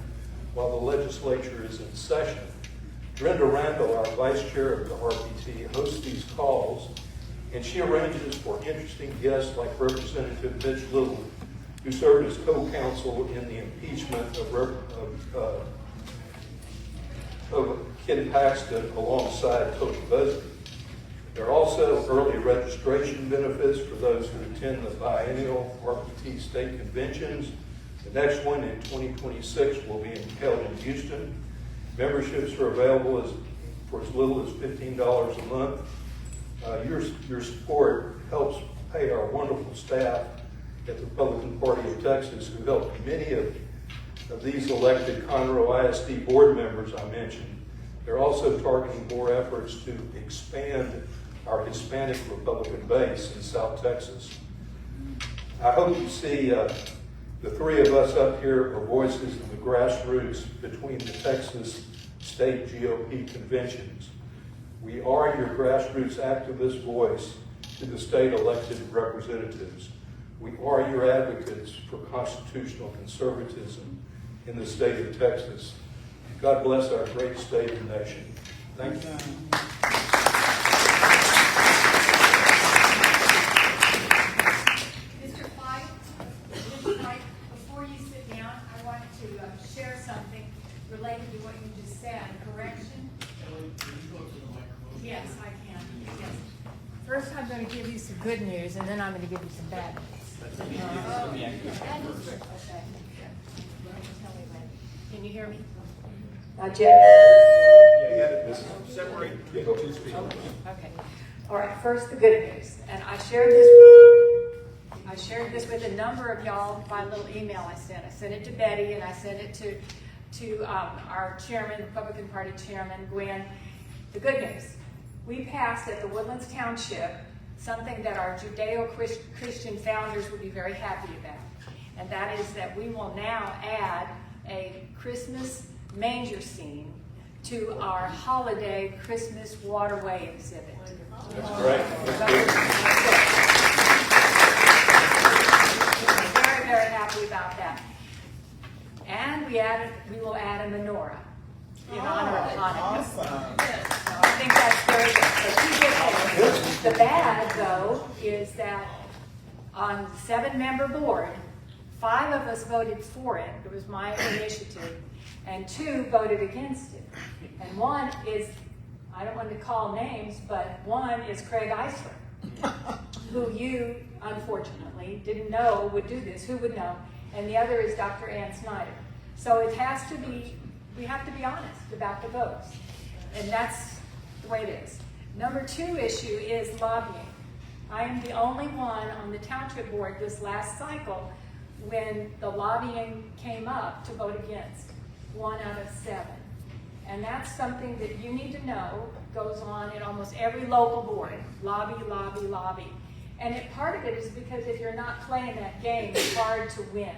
while the legislature is in session. Brenda Randall, our vice chair of the RPT, hosts these calls, and she arranges for interesting guests like Representative Mitch Little, who served as co-counsel in the impeachment of Ken Paxton alongside Tony Busby. There are also early registration benefits for those who attend the biennial RPT state conventions. The next one in 2026 will be held in Houston. Memberships are available for as little as $15 a month. Your support helps pay our wonderful staff at the Republican Party of Texas, who helped many of these elected Conroe ISD board members I mentioned. They're also targeting more efforts to expand our Hispanic Republican base in South Texas. I hope you see the three of us up here are voices of the grassroots between the Texas state GOP conventions. We are your grassroots activist voice to the state elected representatives. We are your advocates for constitutional conservatism in the state of Texas. God bless our great state and nation. Thank you. Mr. Fife, before you sit down, I want to share something related to what you just said. Correction? Yes, I can. Yes. First, I'm going to give you some good news, and then I'm going to give you some bad news. Okay. Can you hear me? Not yet. Separate. Okay. All right, first the good news. And I shared this with a number of y'all by a little email I sent. I sent it to Betty, and I sent it to our chairman, Republican Party chairman, Gwen. The good news. We passed at the Woodlands Township something that our Judeo-Christian founders would be very happy about. And that is that we will now add a Christmas manger scene to our holiday Christmas waterway exhibit. That's great. We're very, very happy about that. And we will add a menorah in honor of Hanukkah. Awesome. So I think that's very good. So 2 good things. The bad, though, is that on the 7-member board, 5 of us voted for it. It was my initiative. And 2 voted against it. And 1 is, I don't want to call names, but 1 is Craig Eisler, who you, unfortunately, didn't know would do this. Who would know? And the other is Dr. Ann Snyder. So it has to be, we have to be honest about the votes. And that's the way it is. Number 2 issue is lobbying. I am the only one on the township board this last cycle when the lobbying came up to vote against. 1 out of 7. And that's something that you need to know goes on in almost every local board. Lobby, lobby, lobby. And part of it is because if you're not playing that game, it's hard to win.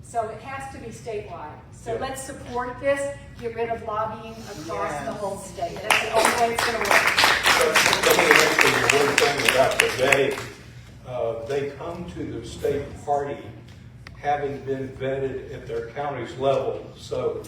So it has to be statewide. So let's support this, get rid of lobbying across the whole state. That's the only way it's going to work. Let me mention one thing about today. They come to the state party having been vetted at their county's level. So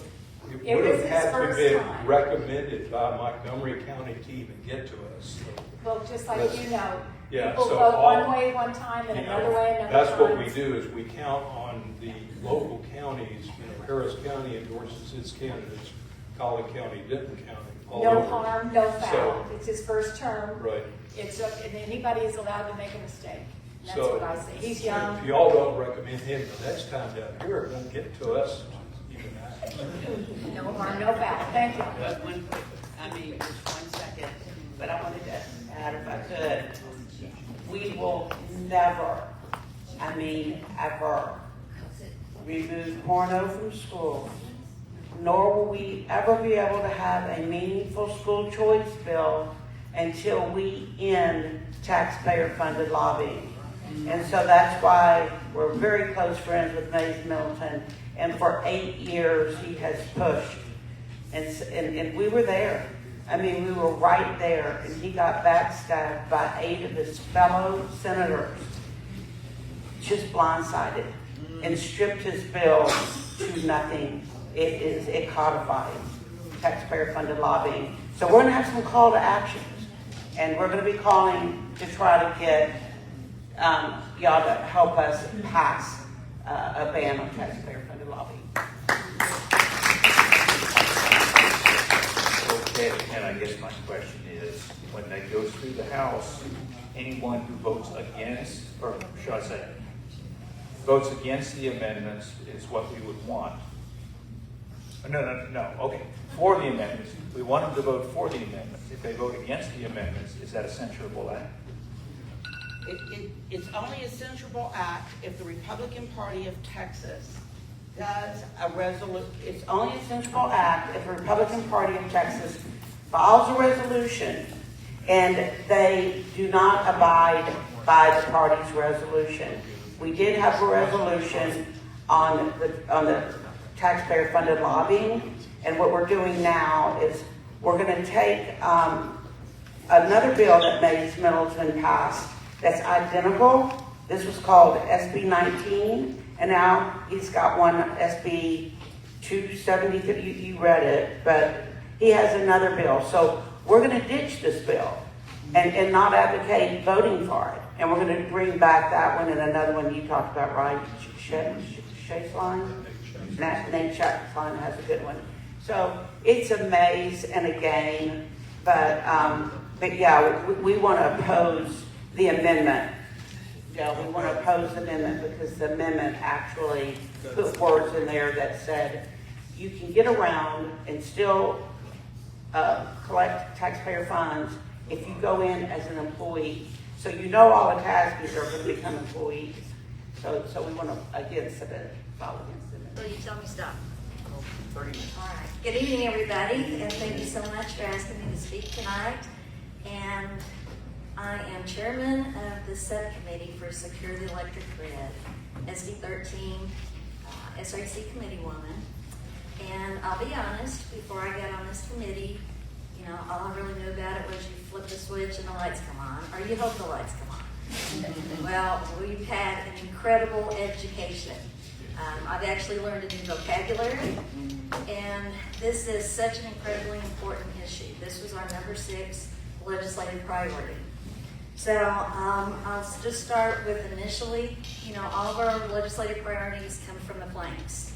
it would have had to be recommended by Montgomery County to even get to us. So, well, just like you know, yeah, people so vote one way one time and another way another that's time. what we do is we count on the local counties. Harris County endorses its candidates, Collin County, Denton County. No harm, no foul. It's his first term. Right. And anybody is allowed to make a mistake. That's So, what I say. He's young. If y'all don't recommend him the next time down here, it won't get to us. No harm, no foul. Thank you. But just 1 second, but I wanted to add, if I could, we will never, ever remove porno from school, nor will we ever be able to have a meaningful school choice bill until we end taxpayer-funded lobbying. And so that's why we're very close friends with Mays Middleton, and for 8 years he has pushed. And we were there. We were right there, and he got backstabbed by 8 of his fellow senators, just blindsided, and stripped his bill to nothing. It codified. taxpayer-funded lobbying. So we're gonna have some call to actions, and we're gonna be calling to try to get y'all to help us pass a ban on taxpayer-funded lobbying. Okay, and I guess my question is, when that goes through the House, anyone who votes against, or should I say, votes against the amendments is what we would want. No, okay, for the amendments. We want them to vote for the amendments. If they vote against the amendments, is that a censurable act? It's only a censurable act if the Republican Party of Texas does a resolution. It's only a censurable act if the Republican Party of Texas files a resolution and they do not abide by the party's resolution. We did have a resolution on the taxpayer-funded lobbying, and what we're doing now is we're going to take another bill that Mace Middleton passed that's identical. This was called SB 19, and now he's got one SB 270. You read it, but he has another bill. So we're going to ditch this bill and not advocate voting for it. And we're going to bring back that one and another one you talked about, right? Shaysline? Nate Shaysline has a good one. So it's a maze and a game, but yeah, we want to oppose the amendment. Yeah, we want to oppose the amendment because the amendment actually put words in there that said you can get around and still collect taxpayer funds if you go in as an employee. So you know all the taxpayers are going to become employees. So we want to against it, follow against it. Will you tell me stop? 30 minutes. All right. Good evening, everybody, and thank you so much for asking me to speak tonight. And I am chairman of the subcommittee for Secure the Electric Grid, SD 13, SREC committee woman. And I'll be honest, before I got on this committee, you know, all I really knew about it was you flip the switch and the lights come on, or you hope the lights come on. Well, we've had an incredible education. I've actually learned a new vocabulary, and this is such an incredibly important issue. This was our number 6 legislative priority. So I'll just start with initially, you know, all of our legislative priorities come from the flanks.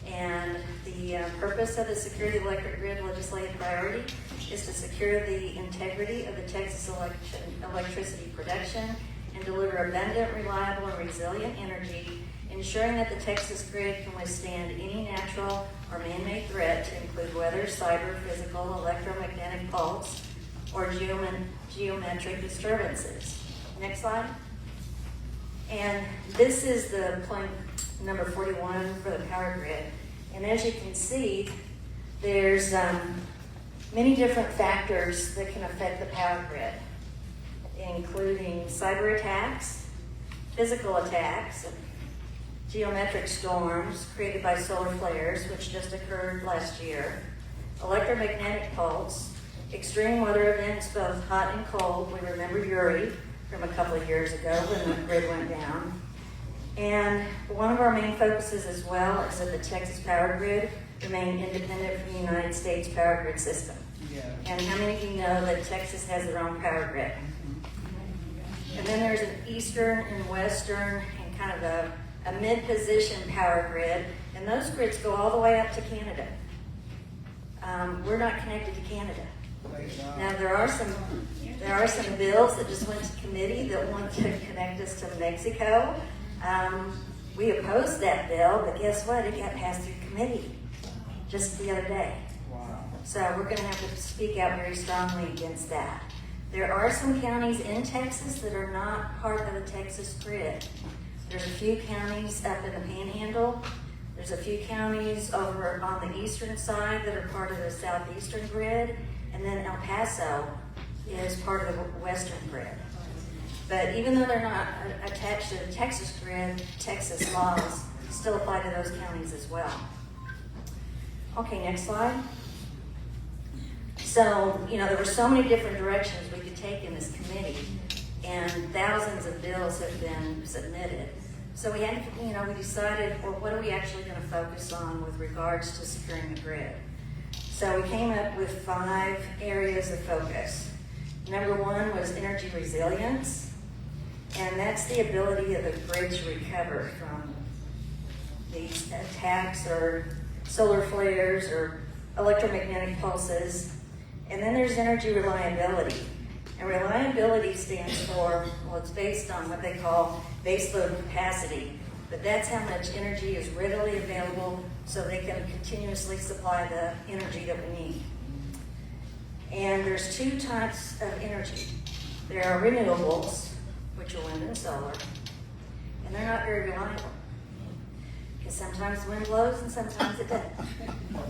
And the purpose of the Secure the Electric Grid legislative priority is to secure the integrity of the Texas electricity production and deliver abundant, reliable, and resilient energy, ensuring that the Texas grid can withstand any natural or man-made threat to include weather, cyber, physical, electromagnetic pulse, or geometric disturbances. Next slide. And this is the plank number 41 for the power grid. And as you can see, there's many different factors that can affect the power grid, including cyber attacks, physical attacks, geometric storms created by solar flares, which just occurred last year, electromagnetic pulse, extreme weather events, both hot and cold. We remember Uri from a couple of years ago when the grid went down. And one of our main focuses as well is that the Texas power grid remain independent from the United States power grid system. Yeah. And how many of you know that Texas has their own power grid? And then there's an eastern and western and kind of a mid-position power grid, and those grids go all the way up to Canada. We're not connected to Canada. Now there are some bills that just went to committee that want to connect us to Mexico. We opposed that bill, but guess what? It got passed through committee just the other day. Wow. So we're going to have to speak out very strongly against that. There are some counties in Texas that are not part of the Texas grid. There's a few counties up in the Panhandle. There's a few counties over on the eastern side that are part of the southeastern grid. And then El Paso is part of the western grid. But even though they're not attached to the Texas grid, Texas laws still apply to those counties as well. Okay, next slide. So, you know, there were so many different directions we could take in this committee, and thousands of bills have been submitted. So we had, you know, we decided, well, what are we actually going to focus on with regards to securing the grid? So we came up with 5 areas of focus. Number 1 was energy resilience, and that's the ability of the grid to recover from these attacks or solar flares or electromagnetic pulses. And then there's energy reliability. And reliability stands for, well, it's based on what they call baseload capacity. But that's how much energy is readily available so they can continuously supply the energy that we need. And there's 2 types of energy. There are renewables, which are wind and solar, and they're not very reliable. Because sometimes the wind blows and sometimes it doesn't.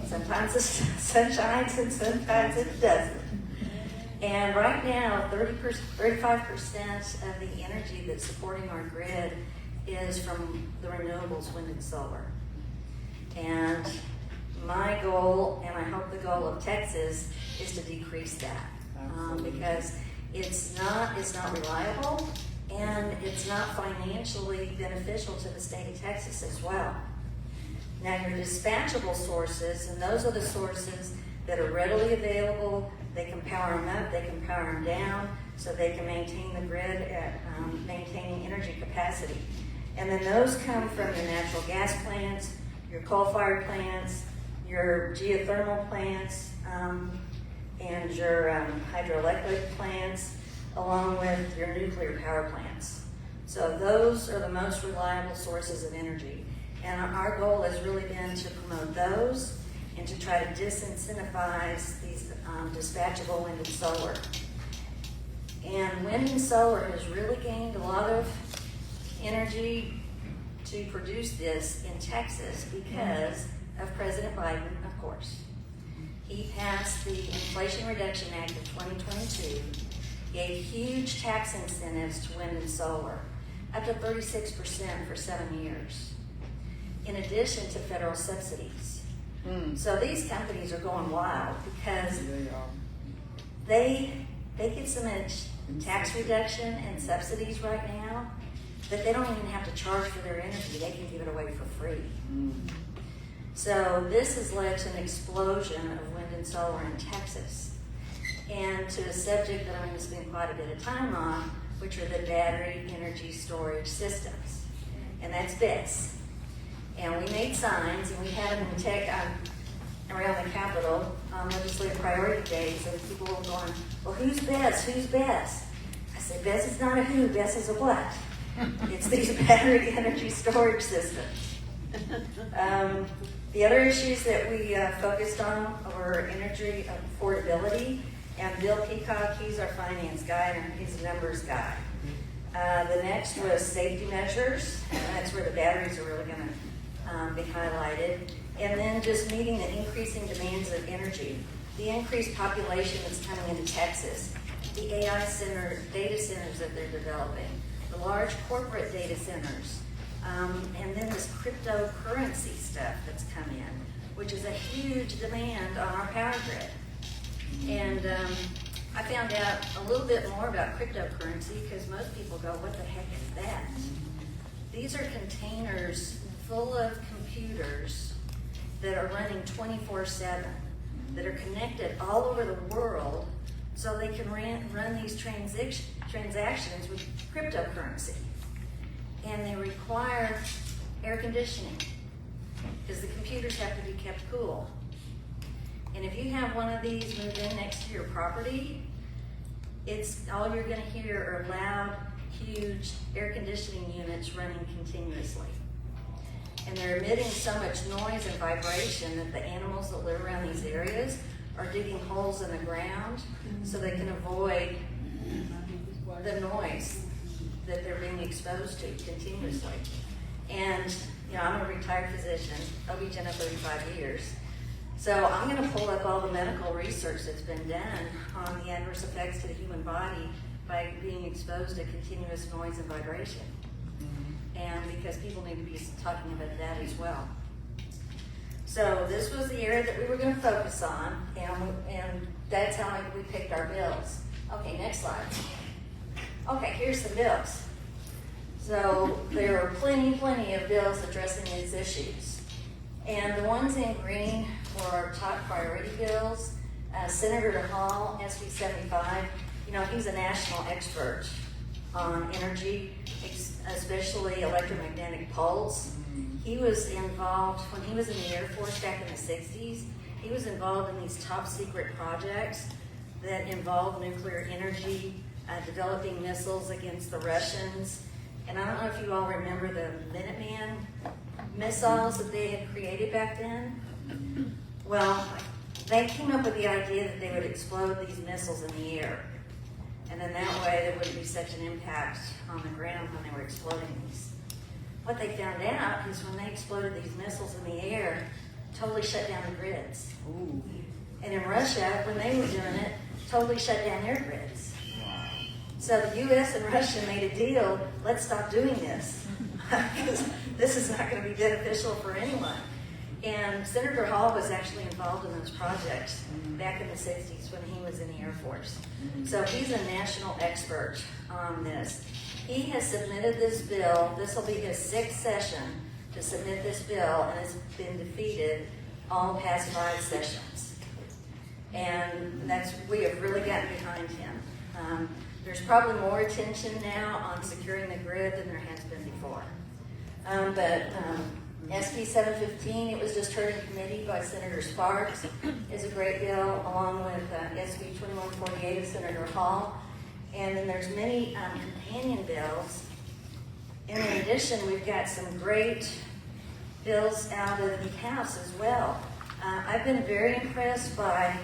Sometimes the sun shines and sometimes it doesn't. And right now, 35% of the energy that's supporting our grid is from the renewables, wind and solar. And my goal, and I hope the goal of Texas, is to decrease that. Because it's not reliable, and it's not financially beneficial to the state of Texas as well. Now your dispatchable sources, and those are the sources that are readily available. They can power them up, they can power them down, so they can maintain the grid at maintaining energy capacity. And then those come from your natural gas plants, your coal-fired plants, your geothermal plants, and your hydroelectric plants, along with your nuclear power plants. So those are the most reliable sources of energy. And our goal has really been to promote those and to try to disincentivize these dispatchable wind and solar. And wind and solar has really gained a lot of energy to produce this in Texas because of President Biden, of course. He passed the Inflation Reduction Act of 2022, gave huge tax incentives to wind and solar, up to 36% for 7 years, in addition to federal subsidies. So these companies are going wild because they get so much tax reduction and subsidies right now that they don't even have to charge for their energy. They can give it away for free. So this has led to an explosion of wind and solar in Texas. And to a subject that I'm going to spend quite a bit of time on, which are the battery energy storage systems. And that's BESS. And we made signs, and we had them in around the Capitol on legislative priority days, and people were going, well, who's BESS? Who's BESS? I said, BESS is not a who, BESS is a what? It's these battery energy storage systems. The other issues that we focused on were energy affordability, and Bill Peacock, he's our finance guy, and he's a numbers guy. The next was safety measures, and that's where the batteries are really going to be highlighted. And then just meeting the increasing demands of energy. The increased population that's coming into Texas, the AI data centers that they're developing, the large corporate data centers, and then this cryptocurrency stuff that's come in, which is a huge demand on our power grid. And I found out a little bit more about cryptocurrency because most people go, what the heck is that? These are containers full of computers that are running 24/7, that are connected all over the world so they can run these transactions with cryptocurrency. And they require air conditioning because the computers have to be kept cool. And if you have one of these moved in next to your property, it's all you're going to hear are loud, huge air conditioning units running continuously. And they're emitting so much noise and vibration that the animals that live around these areas are digging holes in the ground so they can avoid the noise that they're being exposed to continuously. And, you know, I'm a retired physician, OB-GYN of 35 years. So I'm going to pull up all the medical research that's been done on the adverse effects to the human body by being exposed to continuous noise and vibration. And because people need to be talking about that as well. So this was the area that we were going to focus on, and that's how we picked our bills. Okay, next slide. Okay, here's the bills. So there are plenty of bills addressing these issues. And the ones in green were our top priority bills. Senator Hall, SB 75, you know, he's a national expert on energy, especially electromagnetic pulse. He was involved, when he was in the Air Force back in the 60s, he was involved in these top secret projects that involved nuclear energy, developing missiles against the Russians. And I don't know if you all remember the Minuteman missiles that they had created back then. Well, they came up with the idea that they would explode these missiles in the air. And then that way there wouldn't be such an impact on the ground when they were exploding these. What they found out is when they exploded these missiles in the air, totally shut down the grids. Ooh. And in Russia, when they were doing it, totally shut down their grids. So the US and Russia made a deal, let's stop doing this. Because this is not going to be beneficial for anyone. And Senator Hall was actually involved in those projects back in the 60s when he was in the Air Force. So he's a national expert on this. He has submitted this bill. This will be his 6th session to submit this bill, and it's been defeated all past 5 sessions. And we have really gotten behind him. There's probably more attention now on securing the grid than there has been before. SB 715, it was just heard in committee by Senator Sparks, is a great bill, along with SB 2148 of Senator Hall. And then there's many companion bills. And in addition, we've got some great bills out of the House as well. I've been very impressed by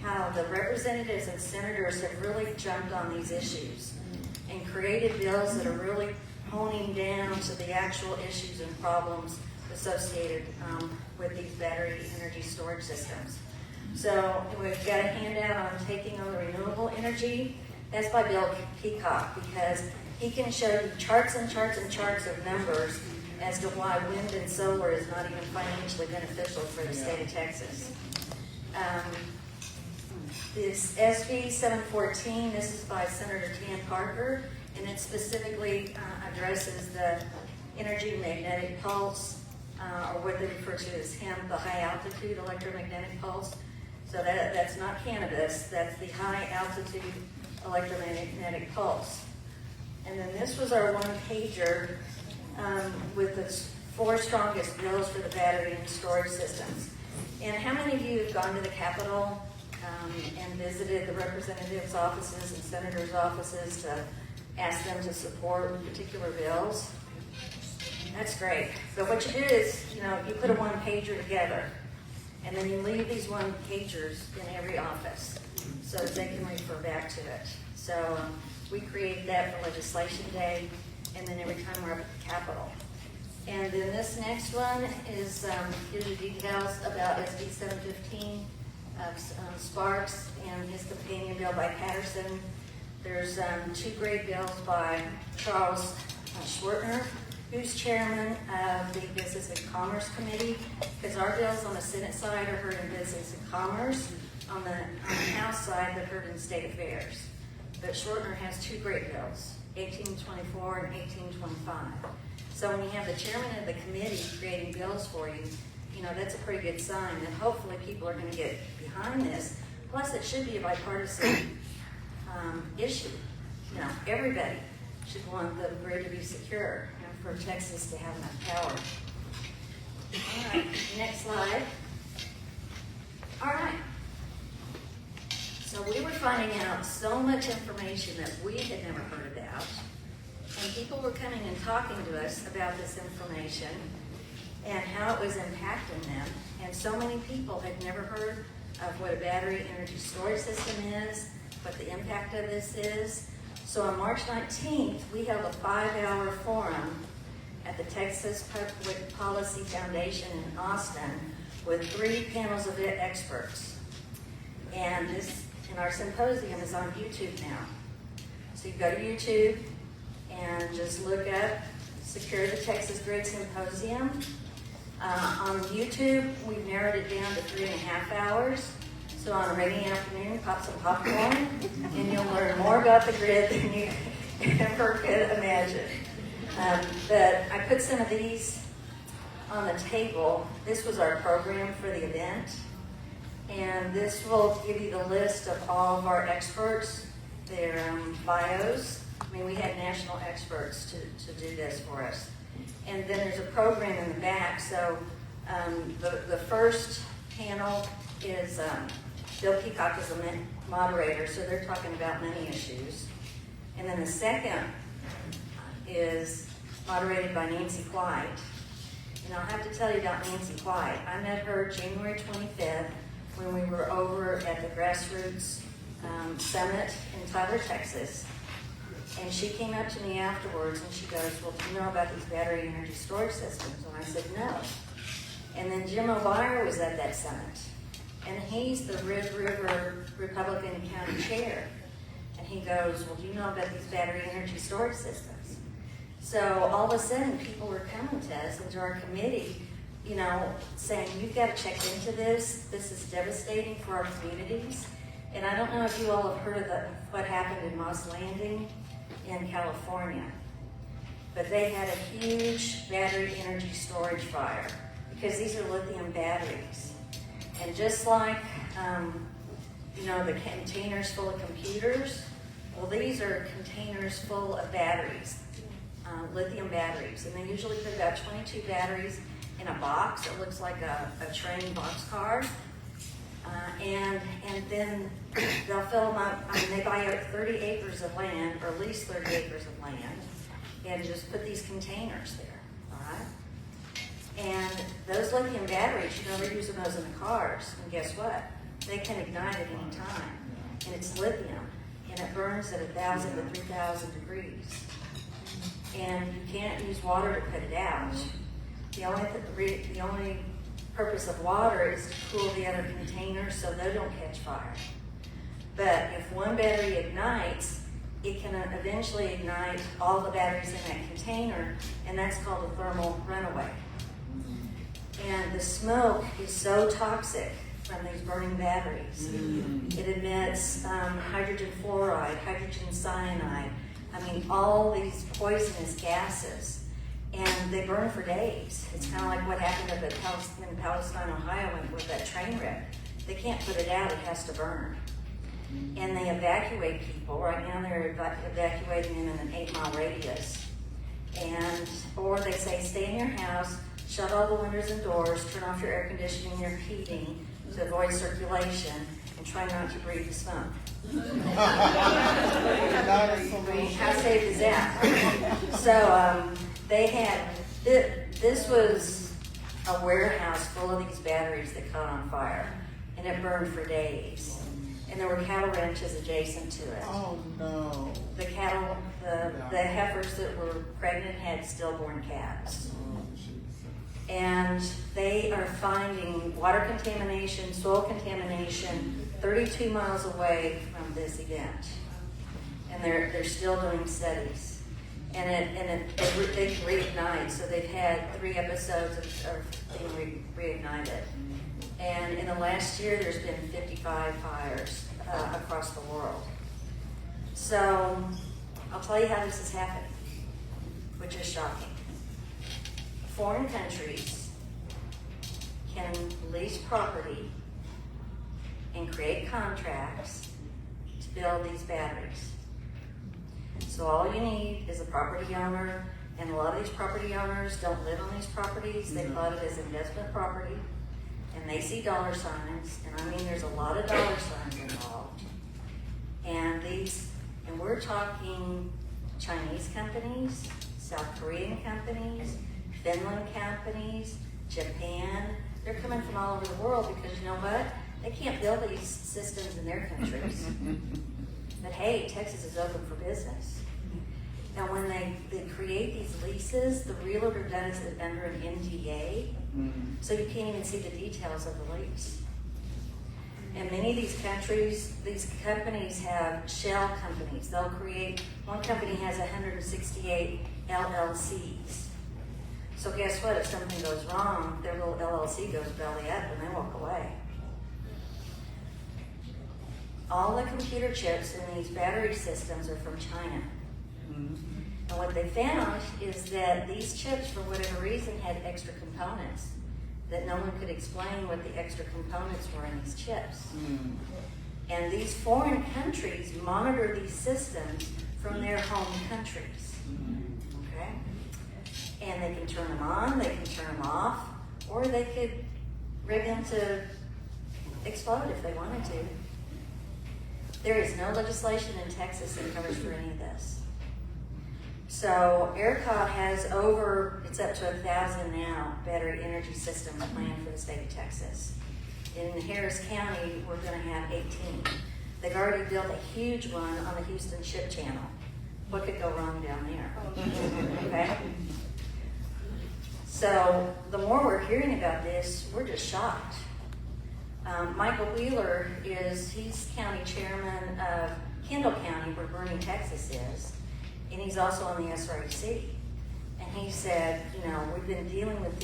how the representatives and senators have really jumped on these issues and created bills that are really honing down to the actual issues and problems associated with these battery energy storage systems. So we've got a handout on taking over renewable energy. That's by Bill Peacock, because he can show you charts and charts and charts of numbers as to why wind and solar is not even financially beneficial for the state of Texas. This SB 714, this is by Senator Tan Parker, and it specifically addresses the energy magnetic pulse, or what they refer to as HEMP, the high altitude electromagnetic pulse. So that's not cannabis, that's the high altitude electromagnetic pulse. And then this was our one-pager with the 4 strongest bills for the battery and storage systems. And how many of you have gone to the Capitol and visited the representatives' offices and senators' offices to ask them to support particular bills? That's great. But what you do is, you put a one-pager together, and then you leave these one-pagers in every office so that they can refer back to it. So we created that for Legislation Day, and then every time we're up at the Capitol. And then this next one is gives you details about SB 715 of Sparks and his companion bill by Patterson. There's 2 great bills by Charles Schwertner, who's chairman of the Business and Commerce Committee, because our bills on the Senate side are heard in Business and Commerce. On the House side, they're heard in State Affairs. But Schwertner has 2 great bills, 1824 and 1825. So when you have the chairman of the committee creating bills for you, that's a pretty good sign that hopefully people are going to get behind this. Plus, it should be a bipartisan issue. Everybody should want the grid to be secure and for Texas to have enough power. All right, next slide. All right. So we were finding out so much information that we had never heard about, and people were coming and talking to us about this information and how it was impacting them. And so many people had never heard of what a battery energy storage system is, what the impact of this is. So on March 19th, we held a 5-hour forum at the Texas Public Policy Foundation in Austin with 3 panels of experts. And our symposium is on YouTube now. So you go to YouTube and just look up Secure the Texas Grid Symposium. On YouTube, we've narrowed it down to 3.5 hours. So on a rainy afternoon, pop some popcorn, and you'll learn more about the grid than you ever could imagine. But I put some of these on the table, this was our program for the event. And this will give you the list of all of our experts, their bios. I mean, we had national experts to do this for us. And then there's a program in the back. So the first panel is Bill Peacock is the moderator, so they're talking about many issues. And then the second is moderated by Nancy White. And I'll have to tell you about Nancy White. I met her January 25th when we were over at the Grassroots Summit in Tyler, Texas. And she came up to me afterwards and she goes, well, do you know about these battery energy storage systems? And I said, no. And then Jim O'Byer was at that summit. And he's the Red River Republican County Chair. And he goes, well, do you know about these battery energy storage systems? So all of a sudden, people were coming to us and to our committee, you know, saying, you've got to check into this. This is devastating for our communities. And I don't know if you all have heard of what happened in Moss Landing in California. But they had a huge battery energy storage fire because these are lithium batteries. And just like, you know, the containers full of computers, well, these are containers full of batteries, lithium batteries. And they usually put about 22 batteries in a box. It looks like a train boxcar. And then they'll fill them up. I mean, they buy out 30 acres of land, or at least 30 acres of land, and just put these containers there, all right? And those lithium batteries, you know, they're using those in the cars. And guess what? They can ignite at any time. And it's lithium. And it burns at 1,000 to 3,000 degrees. And you can't use water to put it out. The only purpose of water is to cool the other containers so they don't catch fire. But if one battery ignites, it can eventually ignite all the batteries in that container, and that's called a thermal runaway. And the smoke is so toxic from these burning batteries. It emits hydrogen fluoride, hydrogen cyanide, I mean, all these poisonous gases. And they burn for days. It's kind of like what happened in Palestine, Ohio, with that train wreck. They can't put it out, it has to burn. And they evacuate people. Right now they're evacuating them in an 8-mile radius. Or they say, stay in your house, shut all the windows and doors, turn off your air conditioning and your heating to avoid circulation, and try not to breathe the smoke. I mean, how safe is that? So they had, this was a warehouse full of these batteries that caught on fire, and it burned for days. And there were cattle ranches adjacent to it. Oh, no. The cattle, the heifers that were pregnant had stillborn calves. And they are finding water contamination, soil contamination 32 miles away from this event. And they're still doing studies. And they can reignite, so they've had 3 episodes of being reignited. And in the last year, there's been 55 fires across the world. So I'll tell you how this is happening, which is shocking. Foreign countries can lease property and create contracts to build these batteries. So all you need is a property owner, and a lot of these property owners don't live on these properties. They bought it as investment property, and they see dollar signs, and I mean there's a lot of dollar signs involved. And we're talking Chinese companies, South Korean companies, Finland companies, Japan. They're coming from all over the world because you know what? They can't build these systems in their countries. But hey, Texas is open for business. Now when they create these leases, the realtor does it under an NDA, so you can't even see the details of the lease. And many of these countries, these companies have shell companies. They'll create, one company has 168 LLCs. So guess what? If something goes wrong, their little LLC goes belly up and they walk away. All the computer chips in these battery systems are from China. And And what they found is that these chips, for whatever reason, had extra components, that no one could explain what the extra components were in these chips. And these foreign countries monitor these systems from their home countries. Okay? And they can turn them on, they can turn them off, or they could rig them to explode if they wanted to. There is no legislation in Texas that covers for any of this. So ERCOT has it's up to 1,000 now, battery energy systems planned for the state of Texas. In Harris County, we're gonna have 18. They've already built a huge one on the Houston Ship Channel. What could go wrong down there? Okay? So the more we're hearing about this, we're just shocked. Michael Wheeler he's county chairman of Kendall County, where Bernie, Texas is, and he's also on the SREC. And he said, we've been dealing with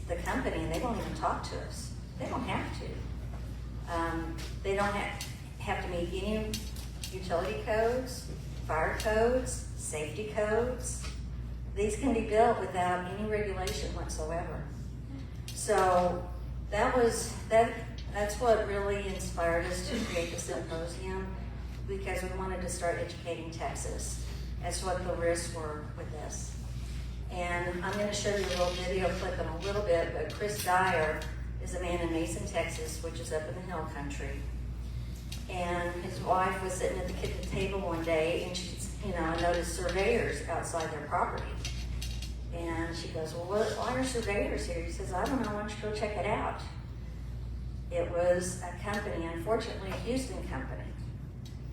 the company, and they won't even talk to us. They don't have to. They don't have to meet any utility codes, fire codes, safety codes. These can be built without any regulation whatsoever. So that's what really inspired us to create the symposium, because we wanted to start educating Texas as to what the risks were with this. And I'm going to show you a little video clip in a little bit, but Chris Dyer is a man in Mason, Texas, which is up in the hill country. And his wife was sitting at the kitchen table one day, and I noticed surveyors outside their property. And she goes, well, why are surveyors here? He says, I don't know, why don't you go check it out? It was a company, unfortunately a Houston company,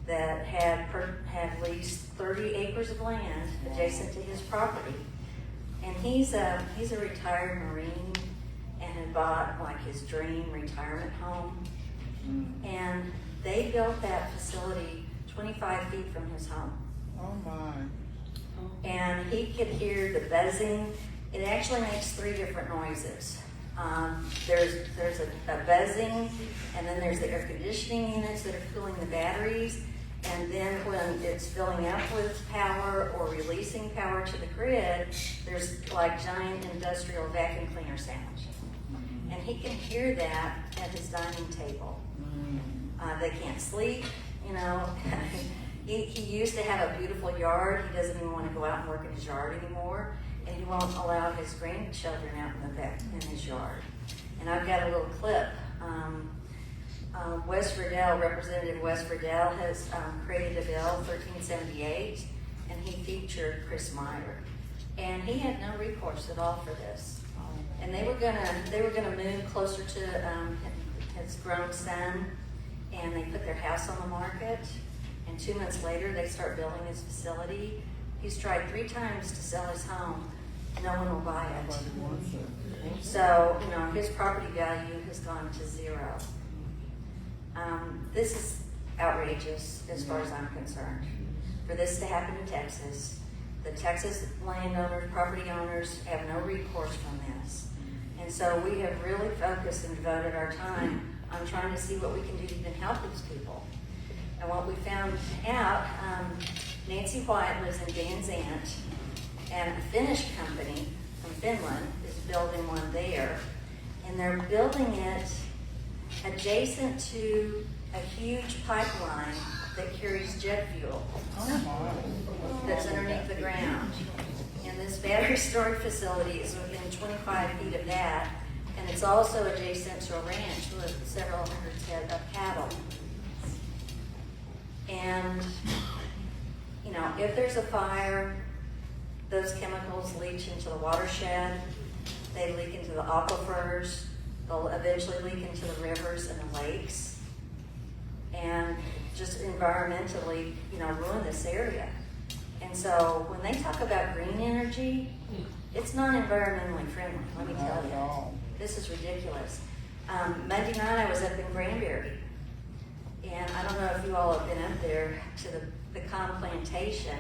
that had leased 30 acres of land adjacent to his property. And he's a retired Marine and had bought like his dream retirement home. And they built that facility 25 feet from his home. Oh my. And he could hear the buzzing. It actually makes 3 different noises. There's a buzzing, and then there's the air conditioning units that are cooling the batteries. And then when it's filling up with power or releasing power to the grid, there's like giant industrial vacuum cleaner sounds. And he can hear that at his dining table. They can't sleep, He used to have a beautiful yard. He doesn't even want to go out and work in his yard anymore. And he won't allow his grandchildren out in his yard. And I've got a little clip. Representative Wes Riddell has created a bill, 1378, and he featured Chris Meyer. And he had no recourse at all for this. And they were gonna move closer to his grown son, and they put their house on the market. And 2 months later, they start building his facility. He's tried 3 times to sell his home. No one will buy it. So, his property value has gone to 0. This is outrageous as far as I'm concerned. For this to happen in Texas, the Texas landowners, property owners have no recourse from this. And so we have really focused and devoted our time on trying to see what we can do to even help these people. And what we found out, Nancy White lives in Van Zandt, and a Finnish company from Finland is building one there. And they're building it adjacent to a huge pipeline that carries jet fuel that's underneath the ground. And this battery storage facility is within 25 feet of that, and it's also adjacent to a ranch with several hundred head of cattle. And, if there's a fire, those chemicals leach into the watershed, they leak into the aquifers, they'll eventually leak into the rivers and the lakes, and just environmentally, ruin this area. And so when they talk about green energy, it's not environmentally friendly, let me tell you. This is ridiculous. Monday night I was up in Granbury, and I don't know if you all have been up there to the Pecan Plantation,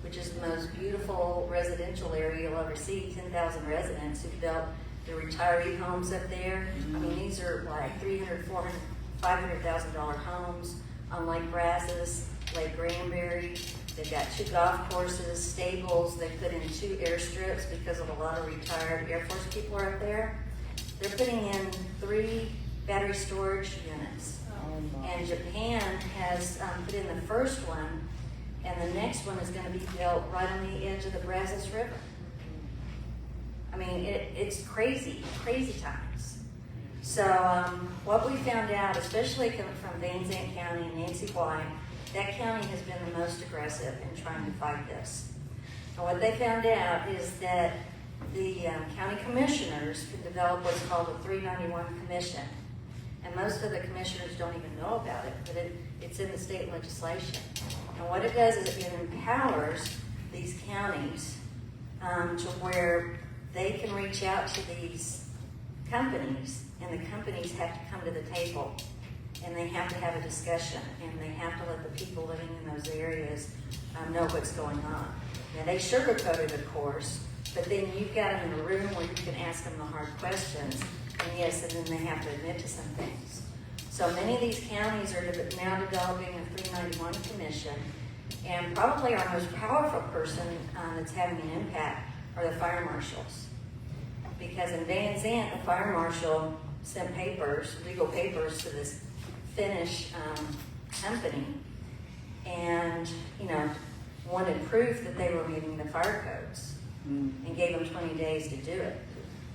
which is the most beautiful residential area you'll ever see. 10,000 residents who built the retiree homes up there. I mean, these are like $300,000, $400,000, $500,000 homes on Lake Brazos, Lake Granbury. They've got 2 golf courses, stables. They put in 2 airstrips because of a lot of retired Air Force people are up there. They're putting in 3 battery storage units. And Japan has put in the first one, and the next one is going to be built right on the edge of the Brazos River. I mean, it's crazy, crazy times. So what we found out, especially coming from Van Zandt County and Nancy White, that county has been the most aggressive in trying to fight this. And what they found out is that the county commissioners can develop what's called a 391 commission. And most of the commissioners don't even know about it, but it's in the state legislation. And what it does is it empowers these counties to where they can reach out to these companies, and the companies have to come to the table, and they have to have a discussion, and they have to let the people living in those areas know what's going on. Now, they sugarcoat it, of course, but then you've got them in a room where you can ask them the hard questions, and yes, and then they have to admit to some things. So many of these counties are now developing a 391 commission, and probably our most powerful person that's having an impact are the fire marshals. Because in Van Zandt, the fire marshal sent papers, legal papers, to this Finnish company, and wanted proof that they were meeting the fire codes, and gave them 20 days to do it.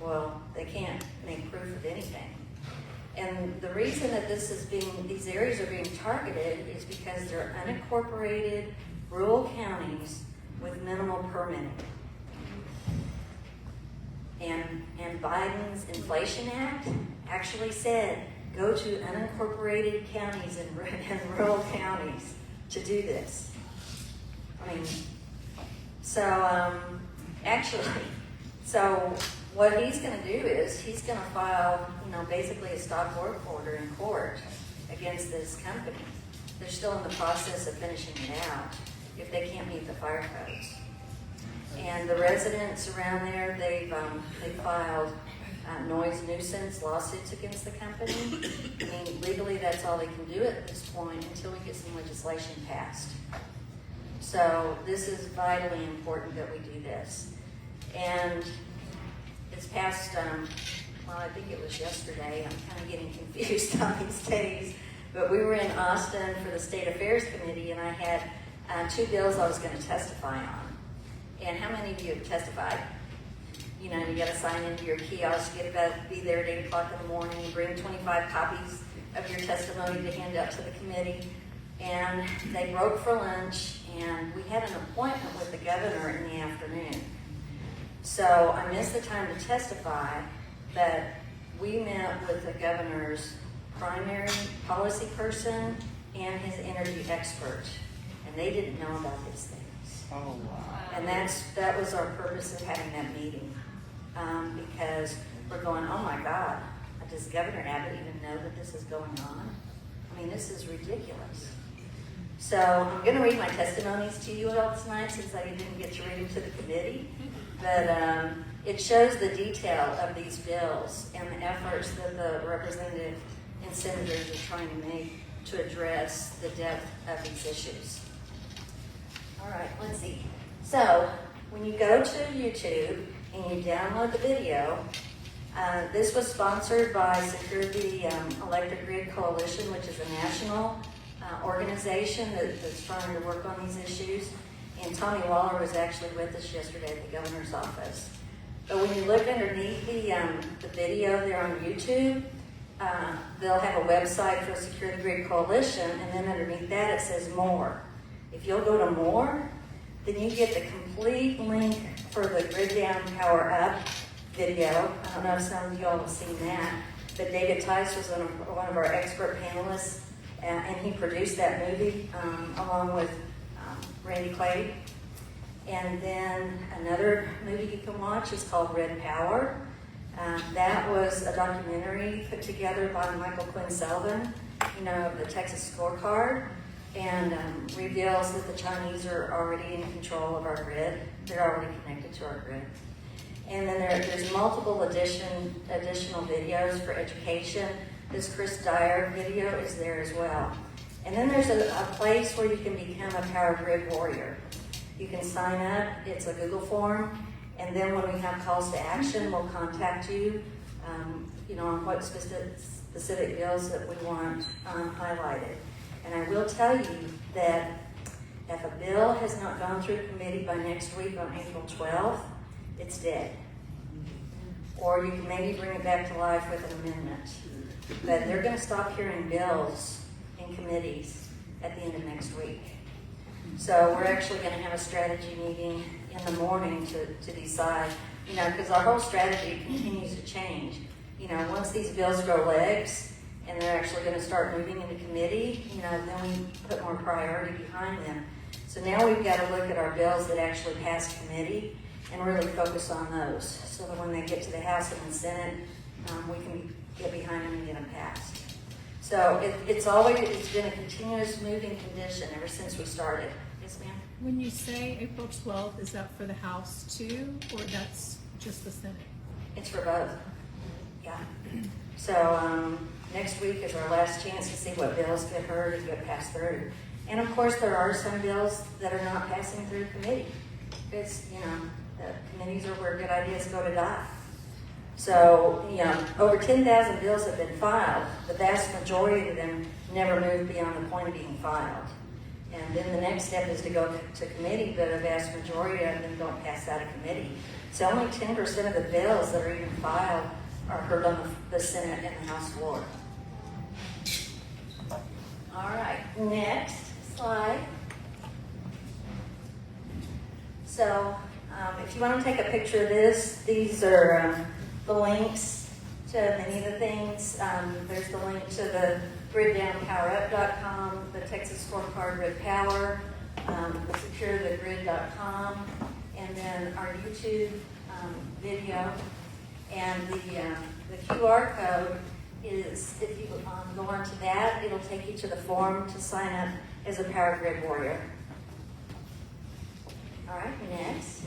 Well, they can't make proof of anything. And the reason that these areas are being targeted is because they're unincorporated rural counties with minimal permitting. And Biden's Inflation Act actually said, go to unincorporated counties and rural counties to do this. I mean, so what he's going to do is he's going to file, basically a stop work order in court against this company. They're still in the process of finishing it out if they can't meet the fire codes. And the residents around there, they filed noise nuisance lawsuits against the company. I mean, legally, that's all they can do at this point until we get some legislation passed. So this is vitally important that we do this. And it's past, I think it was yesterday. I'm kind of getting confused on these days. But we were in Austin for the State Affairs Committee, and I had 2 bills I was going to testify on. And how many of you have testified? You got to sign into your kiosk, you got to be there at 8 o'clock in the morning, you bring 25 copies of your testimony to hand out to the committee. And they broke for lunch, and we had an appointment with the governor in the afternoon. So I missed the time to testify, but we met with the governor's primary policy person and his interview expert, and they didn't know about these things. Oh, wow. And that was our purpose of having that meeting, because we're going, oh my God, does Governor Abbott even know that this is going on? I mean, this is ridiculous. So I'm going to read my testimonies to you all tonight since I didn't get to read them to the committee. But it shows the detail of these bills and the efforts that the representative and senators are trying to make to address the depth of these issues. All right, let's see. So when you go to YouTube and you download the video, this was sponsored by Secure the Electric Grid Coalition, which is a national organization that's trying to work on these issues. And Tommy Waller was actually with us yesterday at the governor's office. But when you look underneath the video there on YouTube, they'll have a website for Secure the Grid Coalition, and then underneath that it says more. If you'll go to more, then you get the complete link for the Grid Down, Power Up video. I don't know if some of you all have seen that, but David Tice was one of our expert panelists, and he produced that movie along with Randy Clay. And then another movie you can watch is called Red Power. That was a documentary put together by Michael Quinn Sullivan, of the Texas Scorecard, and reveals that the Chinese are already in control of our grid. They're already connected to our grid. And then there's multiple additional videos for education. This Chris Dyer video is there as well. And then there's a place where you can become a Power Grid warrior. You can sign up, it's a Google form, and then when we have calls to action, we'll contact you, on what specific bills that we want highlighted. And I will tell you that if a bill has not gone through committee by next week on April 12th, it's dead. Or you can maybe bring it back to life with an amendment. But they're going to stop hearing bills in committees at the end of next week. So we're actually going to have a strategy meeting in the morning to decide, because our whole strategy continues to change. Once these bills grow legs and they're actually going to start moving into committee, then we put more priority behind them. So now we've got to look at our bills that actually pass committee and really focus on those, so that when they get to the House and the Senate, we can get behind them and get them passed. So it's been a continuous moving condition ever since we started. Yes, ma'am? When you say April 12th, is that for the House too, or that's just the Senate? It's for both. Yeah. So next week is our last chance to see what bills get heard and get passed through. And of course, there are some bills that are not passing through committee. It's, the committees are where good ideas go to die. So, over 10,000 bills have been filed. The vast majority of them never move beyond the point of being filed. And then the next step is to go to committee, but a vast majority of them don't pass out of committee. So only 10% of the bills that are even filed are heard on the Senate and the House floor. All right, next slide. So if you want to take a picture of this, these are the links to many of the things. There's the link to the griddownpowerup.com, the Texas Scorecard Grid Power, securethegrid.com, and then our YouTube video. And the QR code is, if you go onto that, it'll take you to the form to sign up as a Power Grid warrior. All right, next.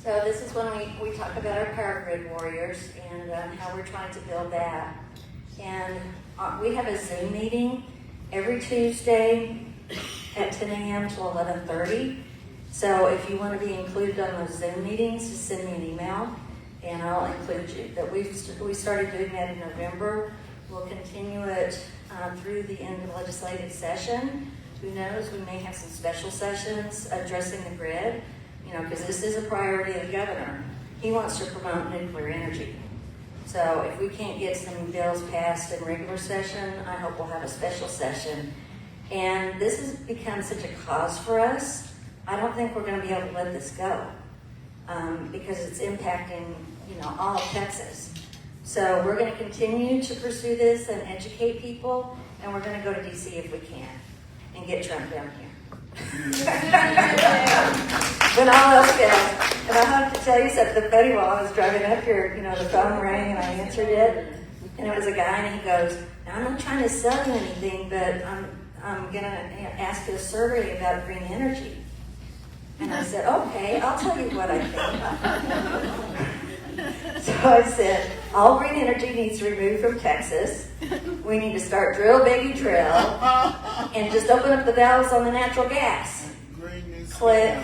So this is when we talk about our Power Grid warriors and how we're trying to build that. And we have a Zoom meeting every Tuesday at 10 a.m. to 11:30. So if you want to be included on those Zoom meetings, just send me an email and I'll include you. But we started doing that in November. We'll continue it through the end of the legislative session. Who knows, we may have some special sessions addressing the grid, because this is a priority of the governor. He wants to promote nuclear energy. So if we can't get some bills passed in regular session, I hope we'll have a special session. And this has become such a cause for us. I don't think we're going to be able to let this go because it's impacting, all of Texas. So we're going to continue to pursue this and educate people, and we're going to go to DC if we can and get Trump down here. When all else fails. And I have to tell you something funny. While I was driving up here, the phone rang and I answered it, and it was a guy, and he goes, "Now, I'm not trying to sell you anything, but I'm going to ask you a survey about green energy." And I said, "Okay, I'll tell you what I think." So I said, all green energy needs to be removed from Texas. We need to start drill, baby, drill, and just open up the valves on the natural gas. Click.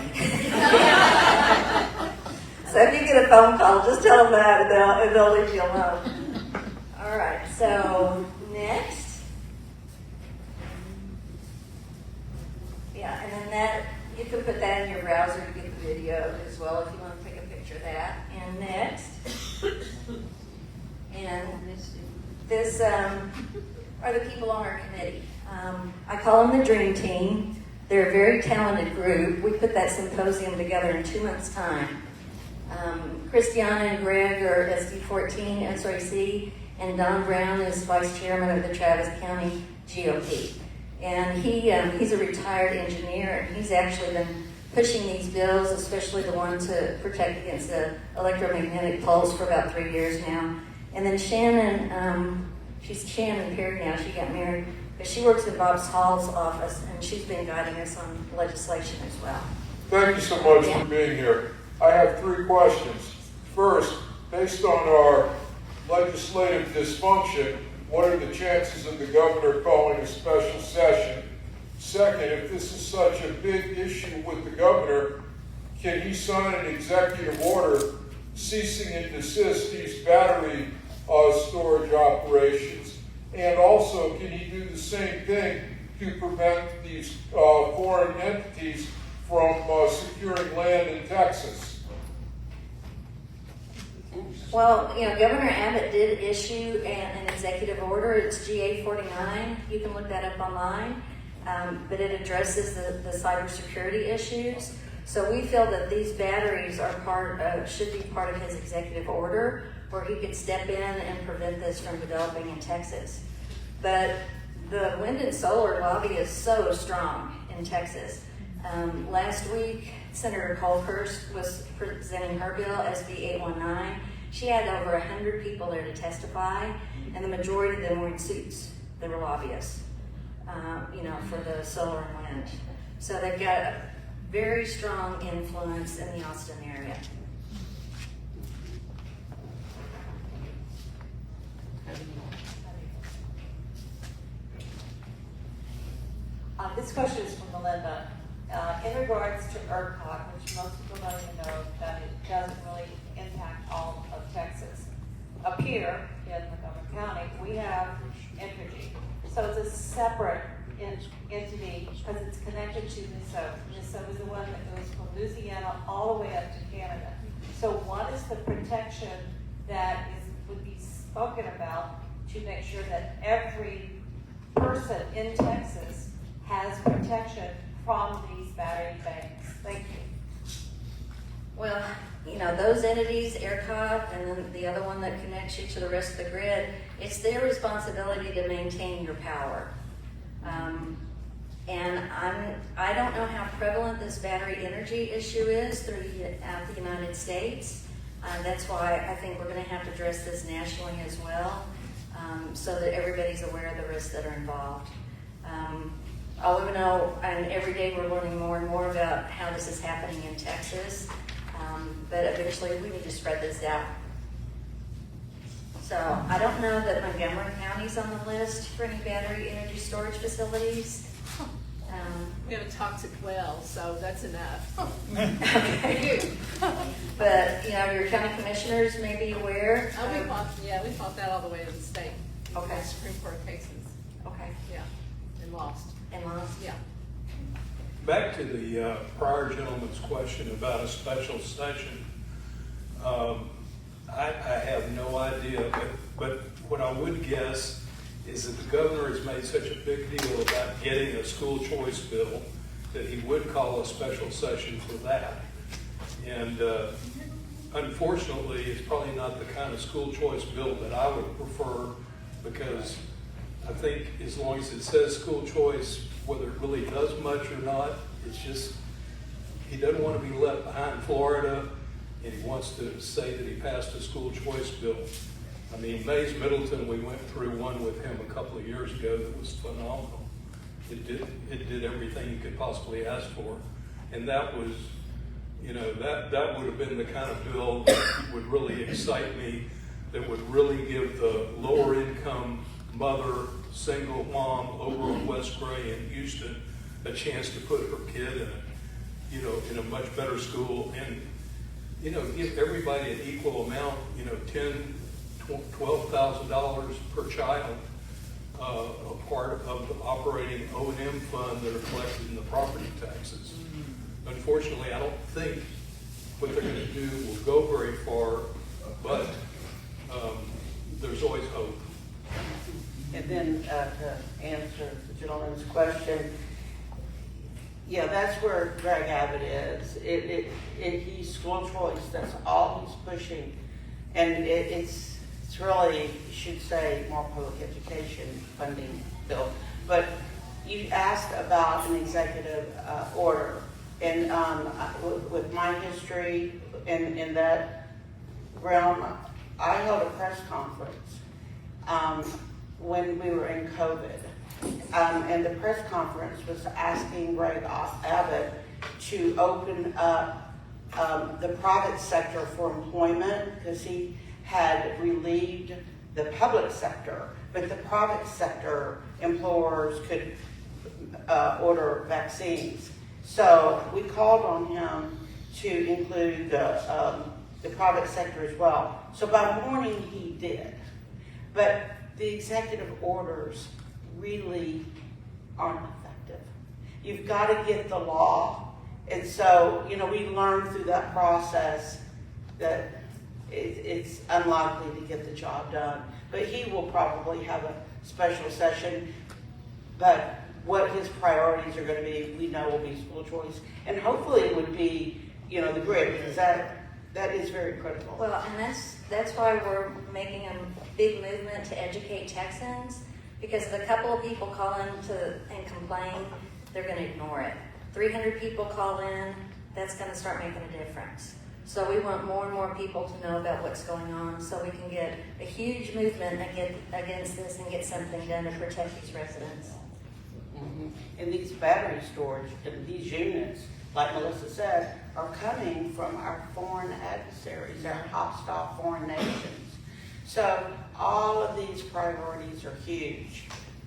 So if you get a phone call, just tell them that, and they'll leave you alone. All right, so next. Yeah, and then that, you can put that in your browser to get the video as well if you want to take a picture of that. And next. And this are the people on our committee. I call them the Dream Team. They're a very talented group. We put that symposium together in 2 months' time. Christiana and Greg are SD14 SREC, and Don Brown is vice chairman of the Travis County GOP. And he's a retired engineer, and he's actually been pushing these bills, especially the one to protect against the electromagnetic pulse, for about 3 years now. And then Shannon, she's Shannon Perry now, she got married, but she works in Bob Hall's office, and she's been guiding us on legislation as well. Thank you so much for being here. I have 3 questions. First, based on our legislative dysfunction, what are the chances of the governor calling a special session? Second, if this is such a big issue with the governor, can he sign an executive order ceasing and desist these battery storage operations? And also, can he do the same thing to prevent these foreign entities from securing land in Texas? Well, Governor Abbott did issue an executive order. It's GA 49. You can look that up online. But it addresses the cybersecurity issues. So we feel that these batteries are should be part of his executive order, where he could step in and prevent this from developing in Texas. But the wind and solar lobby is so strong in Texas. Last week, Senator Colhurst was presenting her bill, SB 819. She had over 100 people there to testify, and the majority of them were in suits. They were lobbyists, for the solar and wind. So they've got a very strong influence in the Austin area. This question is from Melinda. In regards to ERCOT, which most people don't even know that it doesn't really impact all of Texas. Up here in Montgomery County, we have Entergy. So it's a separate entity because it's connected to NISO. NISO is the one that goes from Louisiana all the way up to Canada. So what is the protection that would be spoken about to make sure that every person in Texas has protection from these battery banks? Thank you. Well, those entities, ERCOT, and then the other one that connects you to the rest of the grid, it's their responsibility to maintain your power. And I don't know how prevalent this battery energy issue is throughout the United States. That's why I think we're going to have to address this nationally as well, so that everybody's aware of the risks that are involved. All we know, and every day we're learning more and more about how this is happening in Texas, but eventually we need to spread this out. So I don't know that Montgomery County's on the list for any battery energy storage facilities. We have a toxic well, so that's enough. Okay. But, your county commissioners may be aware. We fought that all the way to the state. Okay. Supreme Court cases. Okay. Yeah, and lost. Yeah. Back to the prior gentleman's question about a special session. I have no idea, but what I would guess is that the governor has made such a big deal about getting a school choice bill that he would call a special session for that. And unfortunately, it's probably not the kind of school choice bill that I would prefer, because I think as long as it says school choice, whether it really does much or not, it's just, he doesn't want to be left behind Florida, and he wants to say that he passed a school choice bill. I mean, Mays Middleton, we went through one with him a couple of years ago that was phenomenal. It did everything you could possibly ask for. And that was, that would have been the kind of bill that would really excite me, that would really give the lower income mother, single mom over in West Gray in Houston a chance to put her kid in a much better school, and give everybody an equal amount, $12,000 per child, a part of the operating O&M fund that are collected in the property taxes. Unfortunately, I don't think what they're going to do will go very far, but there's always hope. And then to answer the gentleman's question, yeah, that's where Greg Abbott is. He's school choice. That's all he's pushing, and it's really, you should say, more public education funding bill. But you asked about an executive order, and with my history in that realm, I held a press conference when we were in COVID. And the press conference was asking Greg Abbott to open up the private sector for employment, because he had relieved the public sector, but the private sector employers could order vaccines. So we called on him to include the private sector as well. So by morning he did. But the executive orders really aren't effective. You've got to get the law. And so, you know, we learned through that process that it's unlikely to get the job done. But he will probably have a special session. But what his priorities are going to be, we know will be school choice. And hopefully it would be, you know, the grid, because that is very critical. Well, and that's why we're making a big movement to educate Texans, because if a couple of people call in and complain, they're going to ignore it. 300 people call in, that's going to start making a difference. So we want more and more people to know about what's going on, so we can get a huge movement against this and get something done to protect these residents. Mm-hmm. And these battery storage and these units, like Melissa said, are coming from our foreign adversaries, our hostile foreign nations. So all of these priorities are huge.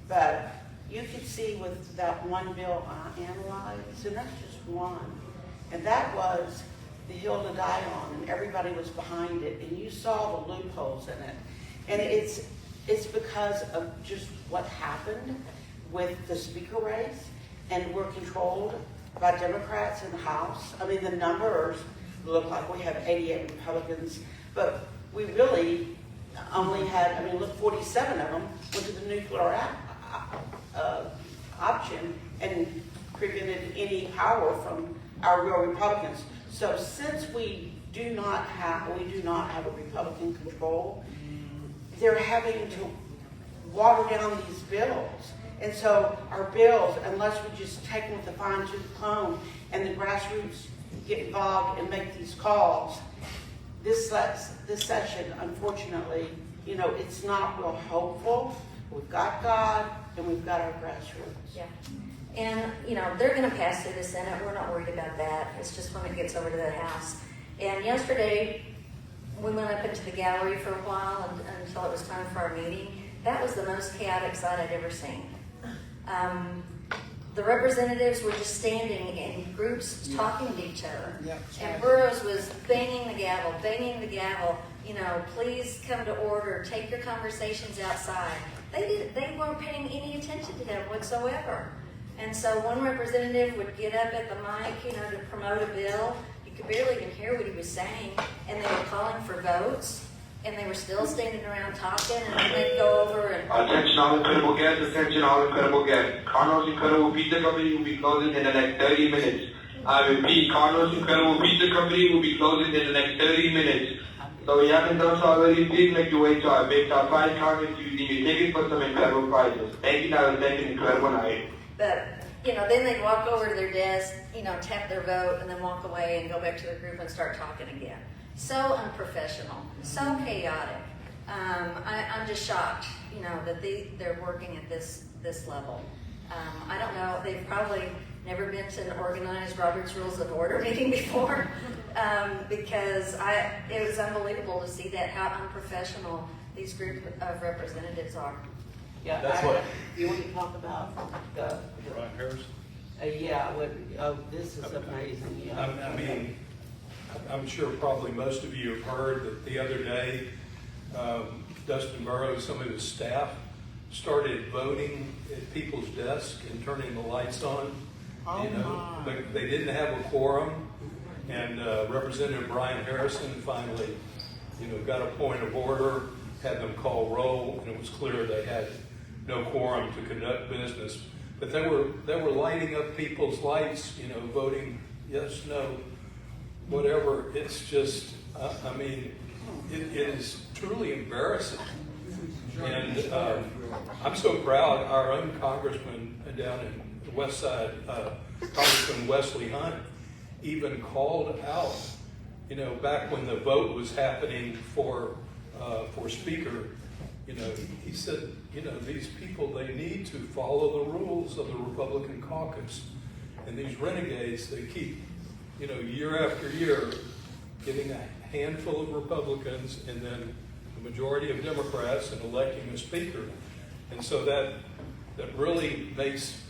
But you could see with that one bill I analyzed, and that's just one, and that was the hill to die on, and everybody was behind it, and you saw the loopholes in it. And it's because of just what happened with the speaker race, and we're controlled by Democrats in the House. I mean, the numbers look like we have 88 Republicans, but we really only had, I mean, look, 47 of them went to the nuclear option and prevented any power from our real Republicans. So since we do not have a Republican control, they're having to water down these bills. And so our bills, unless we just take them with a fine-tooth comb and the grassroots get involved and make these calls, this session, unfortunately, you know, it's not real hopeful. We've got God and we've got our grassroots. Yeah. And, you know, they're going to pass through the Senate. We're not worried about that. It's just when it gets over to the House. And yesterday, we went up into the gallery for a while until it was time for our meeting. That was the most chaotic sight I'd ever seen. The representatives were just standing in groups talking to each other. And Burroughs was banging the gavel, you know, please come to order, take your conversations outside. They weren't paying any attention to him whatsoever. And so one representative would get up at the mic, you know, to promote a bill. You could barely even hear what he was saying. And they were calling for votes. And they were still standing around talking, and then they'd go over and... Attention all incredible guests, attention all incredible guests. Carlos Incredible Pizza Company will be closing in the next 30 minutes. I repeat, Carlos Incredible Pizza Company will be closing in the next 30 minutes. So you haven't done so already, please make your way to our big top prize counter using your ticket for some incredible prizes. Thank you, now and thank you, incredible night. But, you know, then they'd walk over to their desk, you know, tap their vote, and then walk away and go back to their group and start talking again. So unprofessional, so chaotic. I'm just shocked, you know, that they're working at this level. I don't know, they've probably never been to an organized Robert's Rules of Order meeting before, because it was unbelievable to see that, how unprofessional these group of representatives are. Yeah, That's what. You want to talk about the Brian Harrison. this is amazing. Yeah. I mean, I'm sure probably most of you have heard that the other day, Dustin Burroughs, some of his staff, started voting at people's desks and turning the lights on. But they didn't have a quorum, and Representative Brian Harrison finally, you know, got a point of order, had them call roll, and it was clear they had no quorum to conduct business. But they were lighting up people's lights, you know, voting yes, no, whatever. It's just, I mean, it is truly embarrassing. And I'm so proud our own congressman down in the West Side, Congressman Wesley Hunt, even called out, you know, back when the vote was happening for Speaker, you know, he said, you know, these people, they need to follow the rules of the Republican caucus. And these renegades, they keep year after year, getting a handful of Republicans and then the majority of Democrats and electing a speaker. And so that really makes,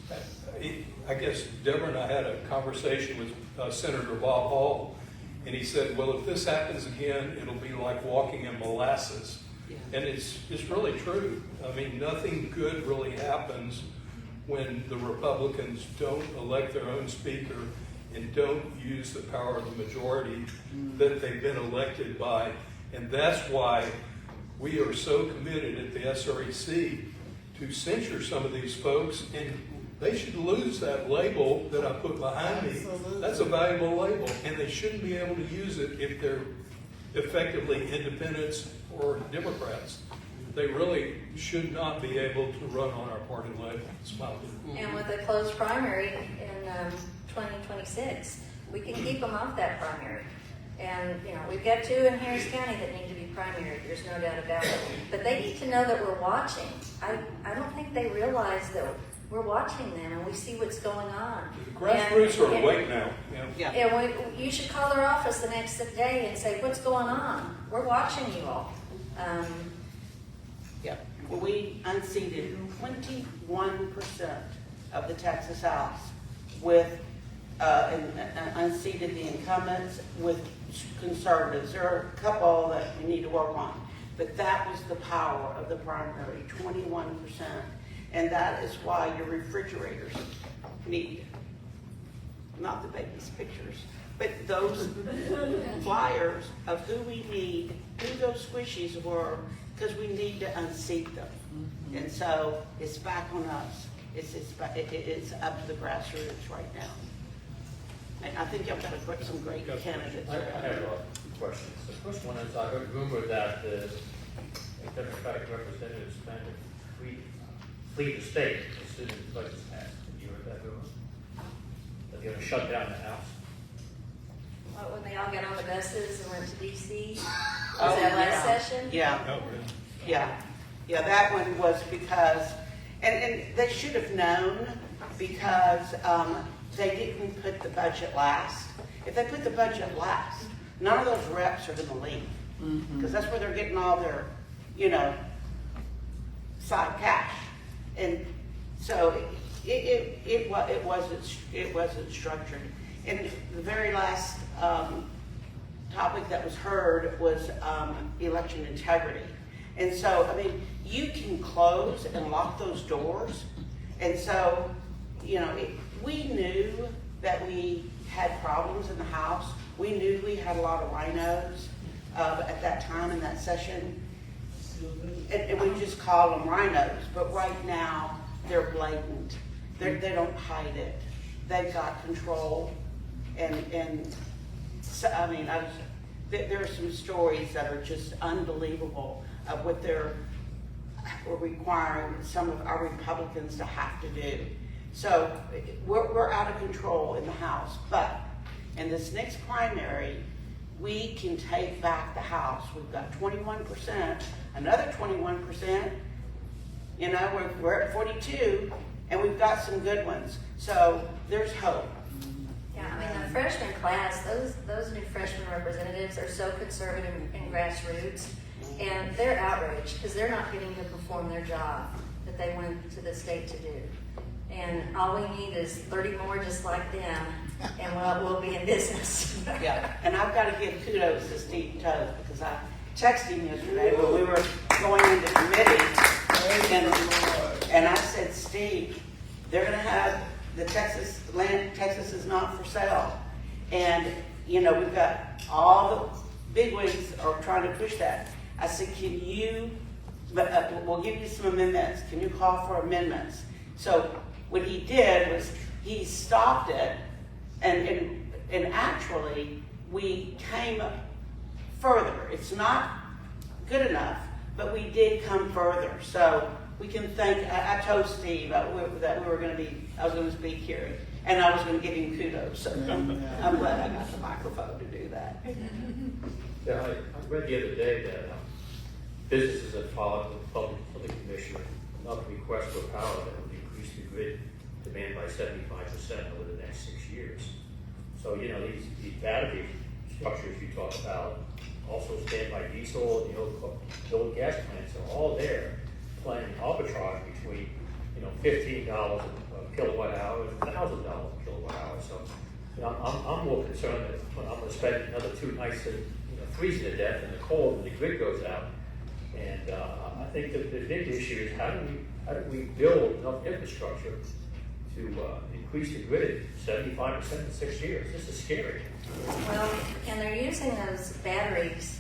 I guess Deborah and I had a conversation with Senator Bob Hall, and he said, well, if this happens again, it'll be like walking in molasses. And it's really true. I mean, nothing good really happens when the Republicans don't elect their own speaker and don't use the power of the majority that they've been elected by. And that's why we are so committed at the SREC to censure some of these folks, and they should lose that label that I put behind me. That's a valuable label, and they shouldn't be able to use it if they're effectively independents or Democrats. They really should not be able to run on our party label. It's my opinion. And with a closed primary in 2026, we can keep them off that primary. And, we've got 2 in Harris County that need to be primary, there's no doubt about it. But they need to know that we're watching. I don't think they realize that we're watching them and we see what's going on. The grassroots are awake now. Yeah. And you should call their office the next day and say, what's going on? We're watching you all. Yeah, well, we unseated 21% of the Texas House with, and unseated the incumbents with conservatives. There are a couple that we need to work on, but that was the power of the primary, 21%. And that is why your refrigerators need, not the baby's pictures, but those flyers of who we need, who those squishies were, because we need to unseat them. And so it's back on us. It's up to the grassroots right now. And I think y'all got some great candidates. I have two questions. The first one is, I heard rumor that the Democratic representatives plan to flee the state as soon as the budget's passed. Have you heard that rumor? That they're going to shut down the House? What, when they all got on the buses and went to DC? Was Oh, that last yeah. session? Yeah. Oh, really? Yeah, that one was because, and they should have known because they didn't put the budget last. If they put the budget last, none of those reps are gonna leave. Because that's where they're getting all their, side cash. And so it wasn't structured. And the very last topic that was heard was election integrity. And so, I mean, you can close and lock those doors. And so, we knew that we had problems in the House. We knew we had a lot of rhinos at that time in that session. And we just call them rhinos. But right now, they're blatant. They don't hide it. They've got control. And so, I mean, there are some stories that are just unbelievable of what they're requiring some of our Republicans to have to do. So we're out of control in the House. But in this next primary, we can take back the House. We've got 21%, another 21%. We're at 42, and we've got some good ones. So there's hope. Yeah, I mean, the freshman class, those new freshman representatives are so conservative and grassroots, and they're outraged because they're not getting to perform their job that they went to the state to do. And all we need is 30 more just like them, and we'll be in business. Yeah, and I've got to give kudos to Steve Toth because I texted him yesterday when we were going into committee, and I said, Steve, they're going to have the Texas land. Texas is not for sale, and we've got all the bigwigs are trying to push that. I said, can you? We'll give you some amendments. Can you call for amendments? So what he did was he stopped it, and actually we came further. It's not good enough, but we did come further. So we can thank. I told Steve that we were going to be. I was going to speak here, and I was going to give him kudos. So I'm glad I got the microphone to do that. Yeah, I read the other day that businesses have filed with the Public Commissioner another request for power that would increase the grid demand by 75% over the next 6 years. So, you know, these battery structures you talk about, also standby diesel, the old gas plants are all there playing arbitrage between, you know, $15 a kilowatt hour and $1,000 a kilowatt hour. So, you know, I'm more concerned that when I'm going to spend another 2 nights, freezing to death in the cold and the grid goes out. And I think that the big issue is how do we build enough infrastructure to increase the grid 75% in 6 years? This is scary. Well, and they're using those batteries,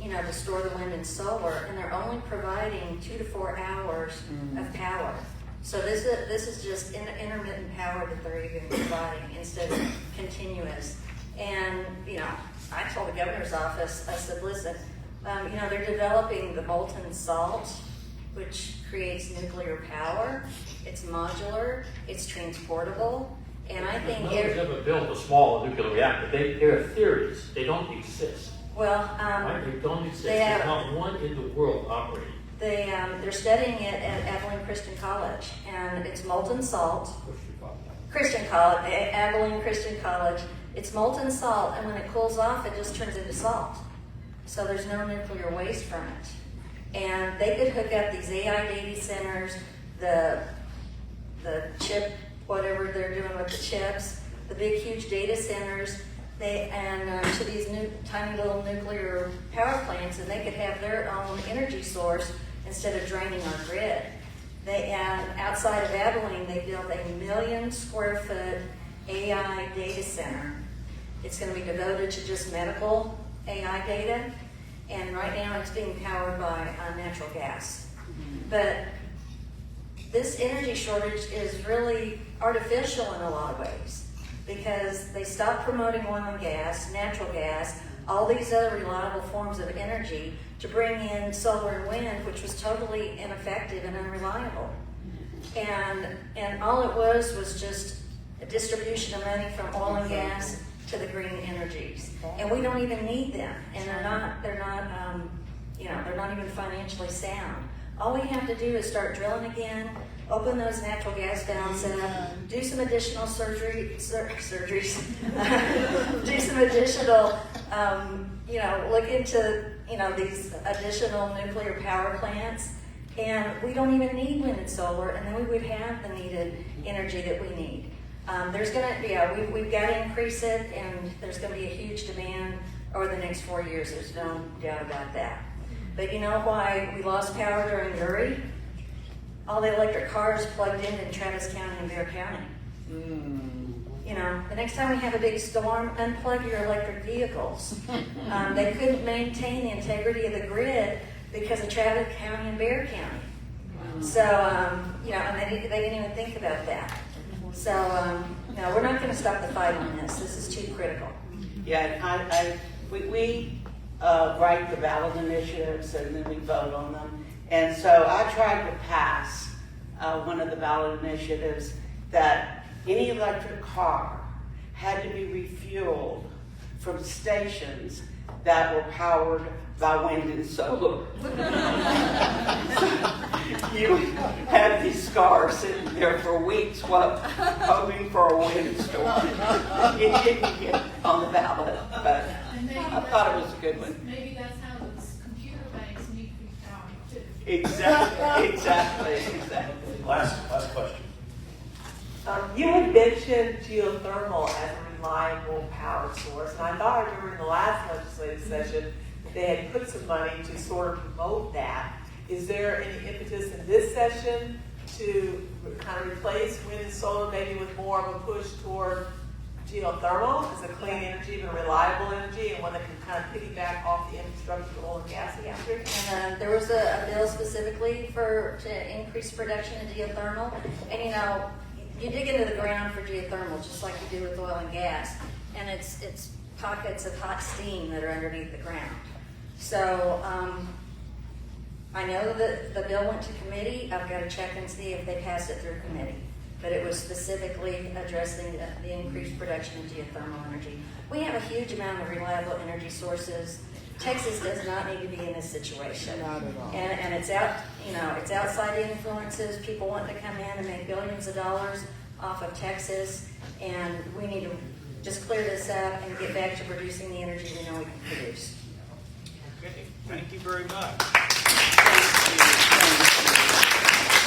to store the wind and solar, and they're only providing 2 to 4 hours of power. So this is just intermittent power that they're even providing instead of continuous. And, I told the governor's office, I said, listen, they're developing the molten salt, which creates nuclear power. It's modular, it's transportable, and I think no one's ever built a small nuclear reactor. They're theories. They don't exist. Well, right? They don't exist. There's not one in the world operating. They're studying it at Abilene Christian College, and it's molten salt. Christian College, Abilene Christian College. It's molten salt, and when it cools off, it just turns into salt. So there's no nuclear waste from it. And they could hook up these AI data centers, the chip, whatever they're doing with the chips, the big, huge data centers, to these new, tiny little nuclear power plants, and they could have their own energy source instead of draining our grid. Outside of Abilene, they built a 1 million square foot AI data center. It's going to be devoted to just medical AI data, and right now it's being powered by natural gas. But this energy shortage is really artificial in a lot of ways, because they stopped promoting oil and gas, natural gas, all these other reliable forms of energy to bring in solar and wind, which was totally ineffective and unreliable. And all it was just a distribution of money from oil and gas to the green energies. And we don't even need them. And they're not even financially sound. All we have to do is start drilling again, open those natural gas valves up, do some additional surgeries, do some additional, look into, these additional nuclear power plants, and we don't even need wind and solar, and then we would have the needed energy that we need. We've got to increase it, and there's going to be a huge demand over the next 4 years. There's no doubt about that. But you know why we lost power during Uri? All the electric cars plugged in Travis County and Bear County. The next time we have a big storm, unplug your electric vehicles. They couldn't maintain the integrity of the grid because of Travis County and Bear County. So, and they didn't even think about that. So, we're not going to stop the fight on this. This is too critical. Yeah, we write the ballot initiatives and then we vote on them. And so I tried to pass one of the ballot initiatives that any electric car had to be refueled from stations that were powered by wind and solar. You have these cars sitting there for weeks hoping for a windstorm. It didn't get on the ballot, but I thought it was a good one. Maybe that's how those computer banks need to be powered too. Exactly. Last question. You had mentioned geothermal as a reliable power source, and I thought I remember in the last legislative session that they had put some money to sort of promote that. Is there any impetus in this session to kind of replace wind and solar, maybe with more of a push toward geothermal as a clean energy and a reliable energy, and one that can kind of piggyback off the infrastructure of the oil and gas industry? And there was a bill specifically to increase production of geothermal. And you dig into the ground for geothermal just like you do with oil and gas, and it's pockets of hot steam that are underneath the ground. So I know that the bill went to committee. I've got to check and see if they passed it through committee. But it was specifically addressing the increased production of geothermal energy. We have a huge amount of reliable energy sources. Texas does not need to be in this situation. Not at all. And it's it's outside influences. People want to come in and make billions of dollars off of Texas, and we need to just clear this up and get back to producing the energy we know we can produce. Okay, thank you very much. Thank you.